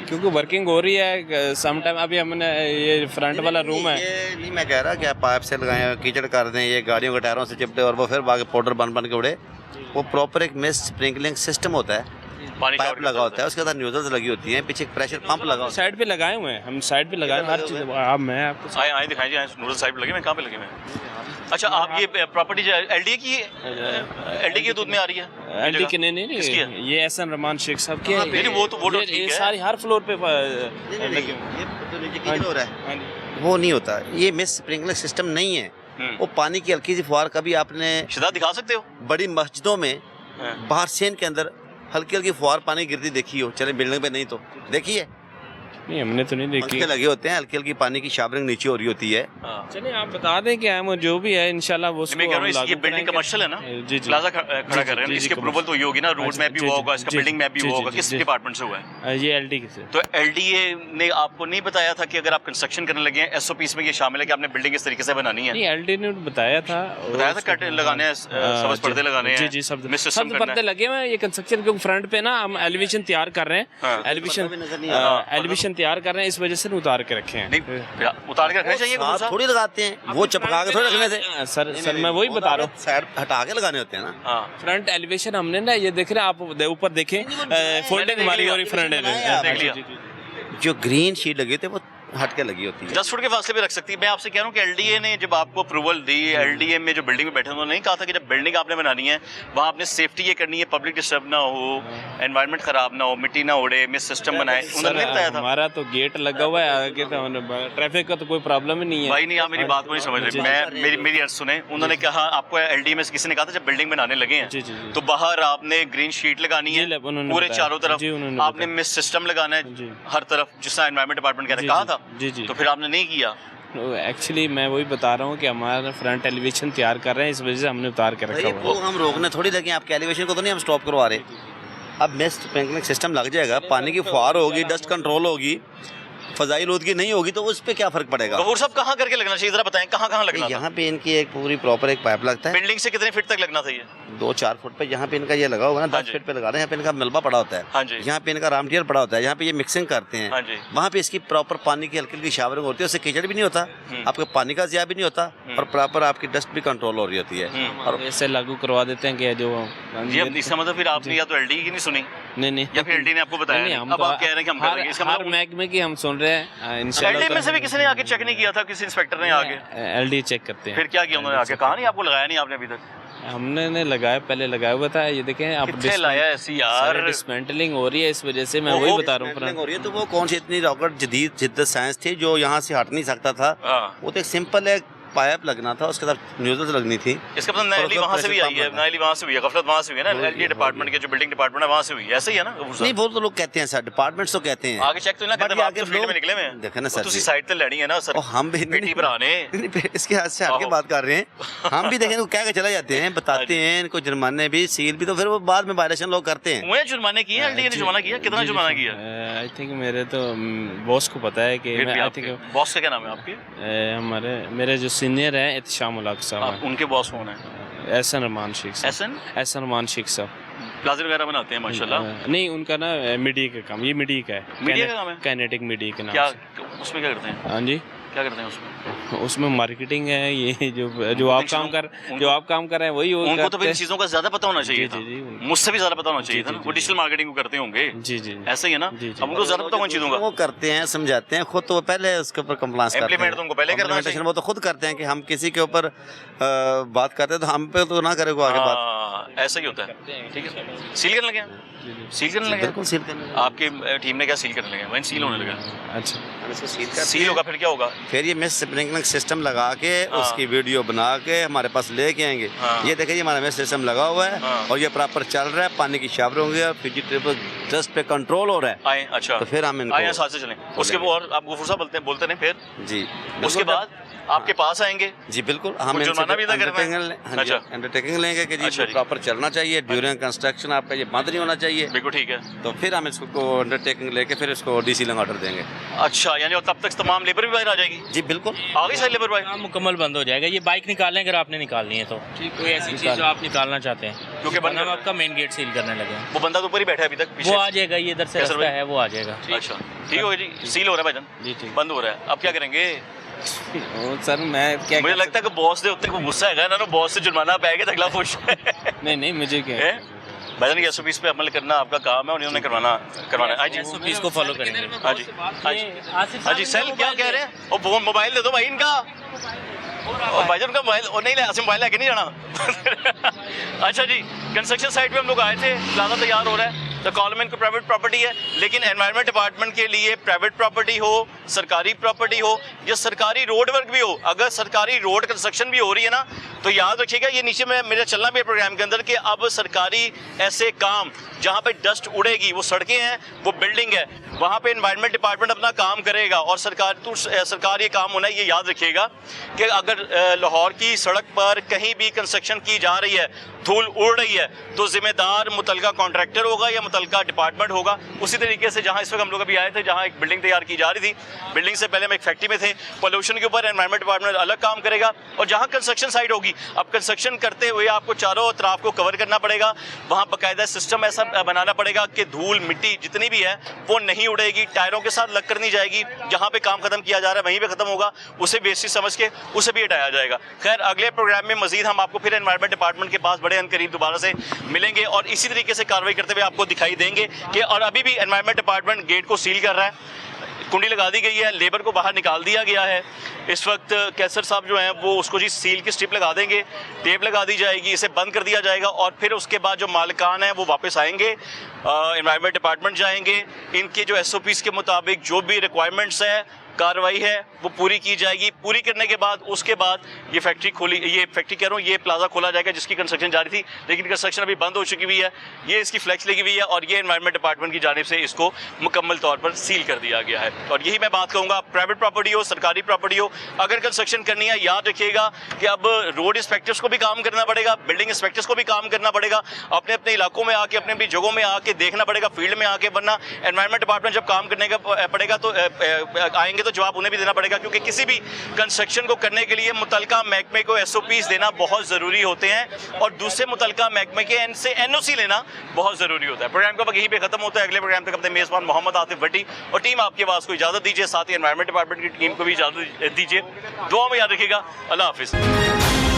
क्योंकि वर्किंग हो रही है सम टाइम। अभी हमने ये फ्रंट वाला रूम है, ये नहीं मैं कह रहा कि आप पाइप से लगाएं कीचड़ कर दें, ये गाड़ियों के टायरों से चिपटे और वो फिर बाकी पाउडर बन के उड़े। वो प्रॉपर एक मिस्ट स्प्रिंकलिंग सिस्टम होता है, पाइप लगा होता है, उसके अंदर न्यूजल्स लगी होती हैं, पीछे एक प्रेशर पंप लगा साइड पे लगाए हुए हैं हम, साइड पे लगाए हर चीज़। आप मैं आपको आए दिखाइए, नूडल साइड लगे हुए, कहाँ पे लगे हुए? अच्छा, आप ये प्रॉपर्टी LDA की दूध में आ रही है? LDA की नहीं, ये एहसान रहमान शेख साहब की है। वो तो ठीक है, सारी हर फ्लोर पे वो नहीं होता, ये मिस्ट स्प्रिंकलर सिस्टम नहीं है। वो पानी की हल्की सी फुहार कभी आपने शिदा दिखा सकते हो? बड़ी मस्जिदों में बाहर सेन के अंदर हल्की हल्की फुहार पानी गिरती देखी हो? चले बिल्डिंग पे नहीं तो देखी है? नहीं, हमने तो नहीं देखी। लगे होते हैं, हल्की हल्की पानी की शावरिंग नीचे हो रही होती है। चलिए आप बता दें कि हम जो भी है इंशाल्लाह वो ये बिल्डिंग कमर्शियल है ना? जी जी, प्लाजा खड़ा कर रहे हैं, इसकी अप्रूवल तो ये होगी ना, रोड मैप भी हुआ होगा, इसका बिल्डिंग मैप भी हुआ होगा। किस डिपार्टमेंट से हुआ है ये? LDA से। तो LDA ने आपको नहीं बताया था कि अगर आप कंस्ट्रक्शन करने लगे हैं SOPs में ये शामिल है कि आपने बिल्डिंग इस तरीके से बनानी है? नहीं, LDA ने बताया था कर्टेन लगाने हैं, सबज पर्दे लगाने हैं। जी जी, सब पर्दे लगे हुए हैं। ये कंस्ट्रक्शन के फ्रंट पे ना हम एलिवेशन तैयार कर रहे हैं, एलिवेशन तैयार कर रहे हैं, इस वजह से उतार के रखे हैं। नहीं, उतार के रखने चाहिए, थोड़ी लगाते हैं, वो चपका के थोड़ी रखने थे। सर मैं वही बता रहा हूँ, साइड हटा के लगाने होते हैं ना। फ्रंट एलिवेशन हमने ना ये देख रहे हैं आप, ऊपर देखें फोल्डिंग हमारी और फ्रंट जो ग्रीन शीट लगी थी वो हट के लगी होती है, 10 फुट के फासले पे रख सकती है। मैं आपसे कह रहा हूँ कि LDA ने जब आपको अप्रूवल दी, LDA में जो बिल्डिंग में बैठे उन्होंने नहीं कहा था कि जब बिल्डिंग आपने बनानी है वहाँ आपने सेफ्टी ये करनी है, पब्लिक डिस्टर्ब ना हो, एनवायरनमेंट खराब ना हो, मिट्टी ना उड़े, मिस सिस्टम बनाए, उन्होंने नहीं बताया था? हमारा तो गेट लगा हुआ है आगे, तो ट्रैफिक का तो कोई प्रॉब्लम ही नहीं है भाई नहीं, आप मेरी बात को नहीं समझ रहे। मैं मेरी अर्ज सुने, उन्होंने कहा आपको एलडी में किसी ने कहा था जब बिल्डिंग बनाने लगे हैं तो बाहर आपने ग्रीन शीट लगानी है पूरे चारों तरफ, आपने मिस सिस्टम लगाना है हर तरफ, जिसका एनवायरनमेंट डिपार्टमेंट कहने कहा था, तो फिर आपने नहीं किया। एक्चुअली मैं वही बता रहा हूँ कि हमारा फ्रंट एलिवेशन तैयार कर रहे हैं, इस वजह से हमने उतार के रखा हुआ है। वो हम रोकने थोड़ी लगे, आपके एलिवेशन को तो नहीं हम स्टॉप करवा रहे। अब मिस्ट स्प्रिंकलिंग सिस्टम लग जाएगा, पानी की फुहार होगी, डस्ट कंट्रोल होगी, फजाई आलूदगी नहीं होगी, तो उस पे क्या फर्क पड़ेगा? गफूर साहब कहाँ करके लगना चाहिए जरा बताएं, कहाँ लगना? यहाँ पे इनकी एक पूरी प्रॉपर एक पाइप लगता है। बिल्डिंग से कितने फीट तक लगना चाहिए? 2-4 फुट पे यहाँ पे इनका ये लगा होगा ना, 10 फीट पे लगा रहे हैं। यहाँ पे इनका मलबा पड़ा होता है, यहाँ पे इनका राम मटीरियल पड़ा होता है, यहाँ पे ये मिक्सिंग करते हैं, वहाँ पे इसकी प्रॉपर पानी की हल्की हल्की शावरिंग होती है, उससे कीचड़ भी नहीं होता, आपके पानी का ज़िया भी नहीं होता, और प्रॉपर आपकी डस्ट भी कंट्रोल हो रही होती है। और ऐसे लागू करवा देते हैं कि जो इसका मतलब फिर आपने या तो एलडी की नहीं सुनी, नहीं या फिर एलडी ने आपको बताया नहीं, अब आप कह रहे हैं कि हम करेंगे, इसका हर महकमे की हम सुन रहे हैं। एलडी में से भी किसी ने आके चेक नहीं किया था, किसी इंस्पेक्टर ने आके? एलडी चेक करते हैं। फिर क्या किया उन्होंने आके? कहा नहीं आपको लगाया नहीं आपने अभी तक? हमने लगाया, पहले लगाया हुआ था, ये देखें आप लाया ऐसी यार, डिसमेंटलिंग हो रही है, इस वजह से मैं वही बता रहा हूँ हो रही है। तो वो कौन सी इतनी रॉकेट जदीद जिद्दत साइंस थी जो यहाँ से हट नहीं सकता था? वो तो एक सिंपल एक पाइप लगना था, उसके साथ न्यूज़ लगनी थी। इसका मतलब नायली वहाँ से भी आई है, नायली वहाँ से हुई है, गफलत वहाँ से हुई है ना, एलडी डिपार्टमेंट के जो बिल्डिंग डिपार्टमेंट है वहाँ से हुई है, ऐसे ही है ना? नहीं, वो तो लोग कहते हैं सर, डिपार्टमेंट तो कहते हैं, आगे चेक तो ना करते, आगे फील्ड में निकले हैं, देखे ना सर, तो साइड पे लड़ी है ना सर, हम भी बेटी भराने इसके हाथ से हट के बात कर रहे हैं, हम भी देखें क्या के चले जाते हैं, बताते हैं इनको जुर्माने भी, सील भी, तो फिर वो बाद में वायलेशन लोग करते हैं। मुझे जुर्माने किए एलडी ने जुर्माना किया, कितना जुर्माना किया? आई थिंक मेरे तो बॉस को पता है कि आई थिंक बॉस का क्या नाम है आपके? हमारे मेरे जो सीनियर हैं इत्तिशाम उलाक साहब, उनके बॉस कौन है? एहसन रहमान शेख साहब। एहसन रहमान शेख साहब प्लाजा वगैरह बनाते हैं माशाल्लाह। नहीं, उनका ना मिडी का काम, ये मिडी का है, मिडी का काम है, काइनेटिक मिडी के नाम। क्या उसमें क्या करते हैं? हाँ जी, क्या करते हैं उसमें? उसमें मार्केटिंग है, ये जो आप काम कर रहे हैं वही उनको तो फिर चीज़ों का ज़्यादा पता होना चाहिए था, मुझसे भी ज़्यादा पता होना चाहिए था ना, वो डिजिटल मार्केटिंग को करते होंगे। जी ऐसा ही है ना, अब उनको ज़्यादा पता होगा चीज़ों का। वो करते हैं, समझाते हैं, खुद तो पहले उसके ऊपर कंप्लायंस करते हैं, इम्प्लीमेंट तो उनको पहले करना चाहिए, वो तो खुद करते हैं कि हम किसी के ऊपर बात करते हैं तो हम पे तो ना करेगा आगे बात, ऐसा ही होता है। ठीक है, सील करने लगे, सील करने लगे, बिल्कुल सील करने लगे। आपकी टीम ने क्या सील करने लगे? वहीं सील होने लगा। अच्छा, सील होगा फिर क्या होगा? फिर ये मिस स्प्रिंकलिंग सिस्टम लगा के उसकी वीडियो बना के हमारे पास लेके आएंगे। ये देखिए, ये हमारा मिस सिस्टम लगा हुआ है और ये प्रॉपर चल रहा है, पानी की शावर होंगे और वेजिटेबल डस्ट पे कंट्रोल हो रहा है। आए, अच्छा, तो फिर हम इनको साथ से चलें। उसके बाद आप गफूर साहब बोलते नहीं फिर जी, उसके बाद आपके पास आएंगे जी, बिल्कुल हम अंडरटेकिंग लेंगे कि जी प्रॉपर चलना चाहिए ड्यूरिंग कंस्ट्रक्शन, आपका ये बंद नहीं होना चाहिए। बिल्कुल ठीक है, तो फिर हम इसको अंडरटेकिंग लेके फिर इसको डीसी लंग ऑर्डर देंगे। अच्छा, यानी और तब तक तमाम लेबर भी बाहर आ जाएगी? जी बिल्कुल, आ गई सारी लेबर काम मुकम्मल बंद हो जाएगा। ये बाइक निकालें अगर आपने निकालनी है तो, कोई ऐसी चीज़ जो आप निकालना चाहते हैं, क्योंकि बंदा आपका मेन गेट सील करने लगे। वो बंदा तो ऊपर ही बैठा है अभी तक, वो आ जाएगा, ये इधर से रास्ता है, वो आ जाएगा। अच्छा ठीक हो जी, सील हो रहा है भाईजान जी, ठीक, बंद हो रहा है, अब क्या करेंगे? सर मैं क्या, मुझे लगता है कि बॉस दे उत्ते को गुस्सा है ना, बॉस से जुर्माना पाएगा तो अगला खुश नहीं मुझे क्या है भाईजान, ये SOPs पे अमल करना आपका काम है और उन्होंने करवाना है। हाँ जी, SOPs को फॉलो करेंगे। हाँ जी, हाँ जी, सेल क्या कह रहे हैं? और मोबाइल दे दो भाई इनका, और भाईजान का मोबाइल और नहीं ले, मोबाइल लेके नहीं जाना। अच्छा जी, कंस्ट्रक्शन साइट पे हम लोग आए थे, प्लाजा तैयार हो रहा है, तो कॉलम इनको प्राइवेट प्रॉपर्टी है, लेकिन एनवायरनमेंट डिपार्टमेंट के लिए प्राइवेट प्रॉपर्टी हो, सरकारी प्रॉपर्टी हो या सरकारी रोड वर्क भी हो, अगर सरकारी रोड कंस्ट्रक्शन भी हो रही है ना, तो याद रखिएगा, ये नीचे में मेरा चलना भी है प्रोग्राम के अंदर कि अब सरकारी ऐसे काम जहाँ पे डस्ट उड़ेगी, वो सड़कें हैं, वो बिल्डिंग है, वहाँ पे एनवायरनमेंट डिपार्टमेंट अपना काम करेगा और सरकार ये काम होना है। ये याद रखिएगा कि अगर लाहौर की सड़क पर कहीं भी कंस्ट्रक्शन की जा रही है, धूल उड़ रही है, तो जिम्मेदार मुतलका कॉन्ट्रैक्टर होगा या मुतलका डिपार्टमेंट होगा। उसी तरीके से जहाँ इस वक्त हम लोग अभी आए थे, जहाँ एक बिल्डिंग तैयार की जा रही थी, बिल्डिंग से पहले हम एक फैक्ट्री में थे, पोल्यूशन के ऊपर एनवायरनमेंट डिपार्टमेंट अलग काम करेगा, और जहाँ कंस्ट्रक्शन साइट होगी, अब कंस्ट्रक्शन करते हुए आपको चारों तरफ को कवर करना पड़ेगा, वहाँ बाकायदा सिस्टम ऐसा बनाना पड़ेगा कि धूल मिट्टी जितनी भी है वो नहीं उड़ेगी, टायरों के साथ लग कर नहीं जाएगी, जहाँ पे काम खत्म किया जा रहा है वहीं पे खत्म होगा, उसे बेसिस समझ के उसे भी हटाया जाएगा। खैर, अगले प्रोग्राम में मजीद हम आपको फिर एनवायरनमेंट डिपार्टमेंट के पास बड़े अनकरीब दोबारा से मिलेंगे और इसी तरीके से कार्रवाई करते हुए आपको दिखाई देंगे कि, और अभी भी एनवायरनमेंट डिपार्टमेंट गेट को सील कर रहा है, कुंडी लगा दी गई है, लेबर को बाहर निकाल दिया गया है। इस वक्त कैसर साहब जो हैं वो उसको जी सील की स्ट्रिप लगा देंगे, टेप लगा दी जाएगी, इसे बंद कर दिया जाएगा और फिर उसके बाद जो मालिकान हैं वो वापस आएंगे, एनवायरनमेंट डिपार्टमेंट जाएंगे, इनके जो SOPs के मुताबिक जो भी रिक्वायरमेंट्स है, कार्रवाई है वो पूरी की जाएगी। पूरी करने के बाद उसके बाद ये फैक्ट्री कह रहा हूँ, ये प्लाजा खोला जाएगा जिसकी कंस्ट्रक्शन जारी थी, लेकिन कंस्ट्रक्शन अभी बंद हो चुकी हुई है। ये इसकी फ्लैक्स लगी हुई है और ये एनवायरनमेंट डिपार्टमेंट की जानिब से इसको मुकम्मल तौर पर सील कर दिया गया है। और यही मैं बात कहूँगा, प्राइवेट प्रॉपर्टी हो, सरकारी प्रॉपर्टी हो, अगर कंस्ट्रक्शन करनी है याद रखिएगा कि अब रोड इंस्पेक्टर्स को भी काम करना पड़ेगा, बिल्डिंग इंस्पेक्टर्स को भी काम करना पड़ेगा, अपने अपने इलाकों में आके, अपने अपनी जगहों में आके देखना पड़ेगा, फील्ड में आके, वरना एनवायरनमेंट डिपार्टमेंट जब काम करने का पड़ेगा तो आएंगे तो जवाब उन्हें भी देना पड़ेगा, क्योंकि किसी भी कंस्ट्रक्शन को करने के लिए मुतलका महकमे को SOPs देना बहुत ज़रूरी होते हैं और दूसरे मुतलका महकमे के से NOC लेना बहुत ज़रूरी होता है। प्रोग्राम का यहीं पे खत्म होता है। अगले प्रोग्राम तक अपने मेज़बान मोहम्मद आतिफ भट्टी और टीम आपकी आवाज़ को इजाज़त दीजिए, साथ ही एनवायरनमेंट डिपार्टमेंट की टीम को भी इजाज़त दीजिए। दुआ में याद रखिएगा। अल्लाह हाफिज़।